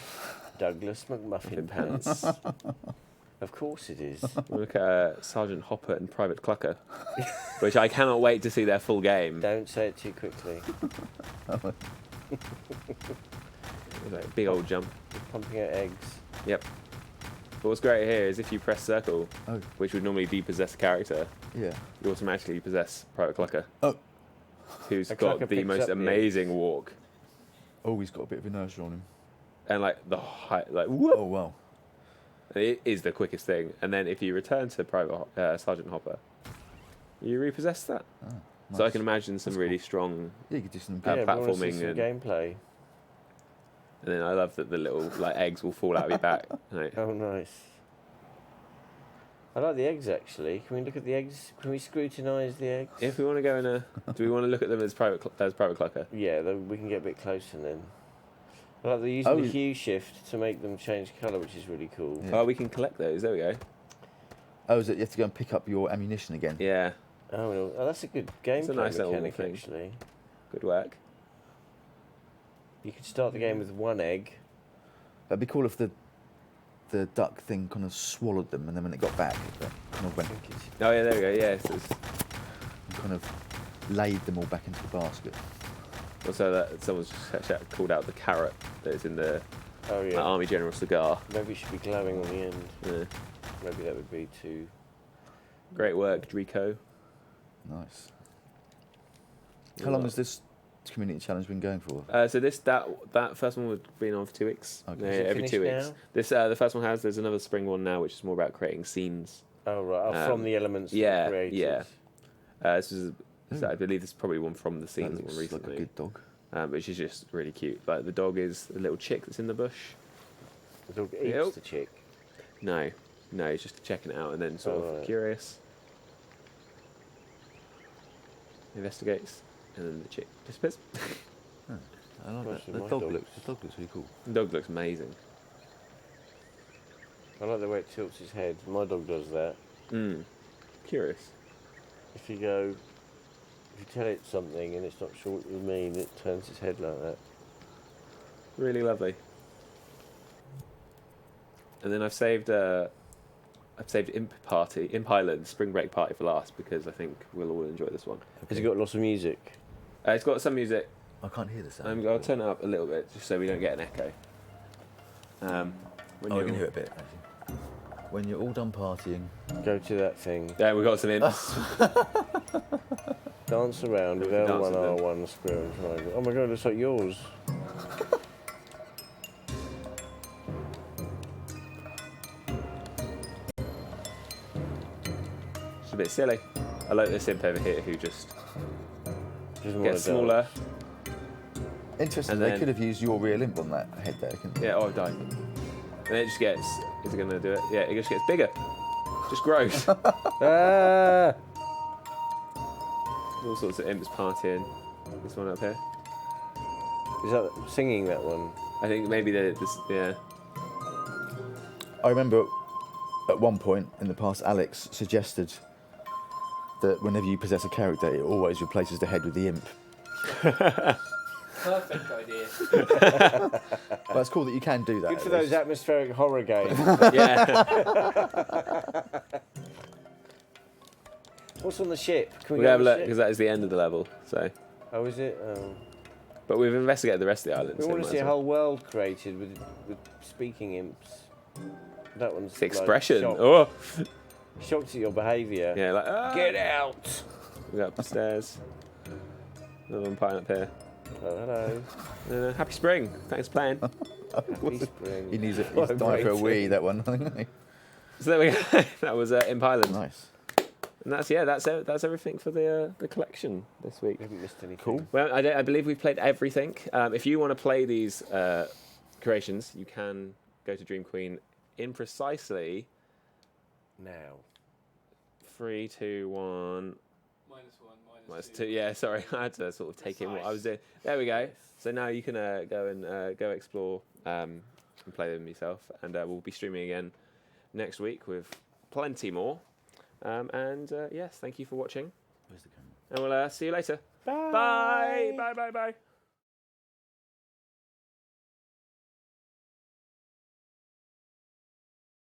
Douglas McMuffin Muffin pants. Of course it is. Look at Sergeant Hopper and Private Clucker, which I cannot wait to see their full game. Don't say it too quickly. Like, big old jump. Pumping out eggs. Yep. But what's great here is if you press circle, Oh, which would normally depossess a character, yeah. you automatically possess Private Clucker. Oh. Who's A got Clucker the picks most up the amazing walk. Oh, he's got a bit of inertia on him. And like the height, like whoop, Oh, wow. it is the quickest thing. And then if you return to Sergeant Hopper, you repossess that. Ah, So I nice. can imagine some That's really cool. strong. Yeah, you could do some... Uh, Yeah, we wanna see platforming some and- gameplay. And then I love that the little like eggs will fall out of your back. Like, Oh, nice. I like the eggs actually. Can we look at the eggs? Can we scrutinise the eggs? if we want to go in a, do we want to look at them as Private Clucker? Yeah, then we can get a bit closer then. I like they're using Oh. the hue shift to make them change colour, which is really cool. Yeah. Oh, we can collect those. There we go. Oh, is it you have to go and pick up your ammunition again? Yeah, Oh, well, that's a good gameplay a nice little mechanic thing. actually. good work. You could start the game with one egg. That'd be cool if the duck thing kind of swallowed them, and then when it got back, it kind of went I think it's Oh yeah, there we go. Yeah, so it's and kind of laid them all back into the basket. also that someone's just called out the carrot that is in the oh yeah. Army General cigar. Maybe it should be glowing on the end. Yeah. Maybe that would be too. Great work, Drico. Nice. How long has this community challenge been going for? So that first one would been on for 2 weeks. Okay. Yeah, Is it every 2 finished weeks. now? This the first one has. There's another spring one now, which is more about creating scenes. Oh right, Um, from the elements that yeah, were created. yeah. This is, I believe this is probably one from the That scenes looks one like a recently, good dog. which is just really cute. Like the dog is a little chick that's in the bush. The dog eats Yep. the chick. No, he's just checking it out and then sort Oh, of right. curious. Investigates, and then the chick disappears. I like Gosh, that. my The dog. dog looks really cool. The dog looks amazing. I like the way it tilts his head. My dog does that. Curious. If you tell it something and it's not sure what you mean, it turns its head like that. Really lovely. And then I've saved Imp Island Spring Break Party for last because I think we'll all enjoy this one. Has it got lots of music? It's got some music. I can't hear the sound. I'll turn it up a little bit just so we don't get an echo. When I you're- can hear it a bit, actually. When you're all done partying, Go to that thing. Yeah, we've got some imps. Dance around with Dance with L1, them. R1, square and triangle. Oh my god, it looks like yours. It's a bit silly. I like this imp over here who just Doesn't gets wanna smaller. dance. interesting. And They then- could have used your real imp on that head there. Couldn't they? Yeah, oh, I died. And then it just gets. Is it going to do it? Yeah, it just gets bigger. Just grows. Ah! All sorts of imps partying. This one up here. Is that singing that one? I think maybe this. Yeah. I remember at one point in the past, Alex suggested that whenever you possess a character, it always replaces the head with the imp. Perfect idea. But it's cool that you can do that. Good for at those least. atmospheric horror games. Yeah. What's on the ship? Can we We'll go have a on the look ship? because that is the end of the level. So, Oh, is it? Oh. but we've investigated the rest of the island. We so want might to see as a well. whole world created with speaking imps. That one's It's expression. Like, Oh. shocked at your behaviour. Yeah, like Get out! We go up the stairs. Another one piling up here. Hello. Happy spring. Thanks for playing. Happy spring. He needs it. He's dying for a wee, that one. So there we go. That was Impairland. Nice. And that's everything for the collection this week. We haven't missed anything. Cool. Well, I believe we've played everything. If you want to play these creations, you can go to Dream Queen in precisely Now. 3, 2, 1. -1, -2. Yeah, sorry, I had to sort of take in what I was doing. There we go. So now you can go explore and play them yourself, and we'll be streaming again next week with plenty more. Yes, thank you for watching. Where's the camera? And we'll see you later. Bye. Bye. Bye. Bye.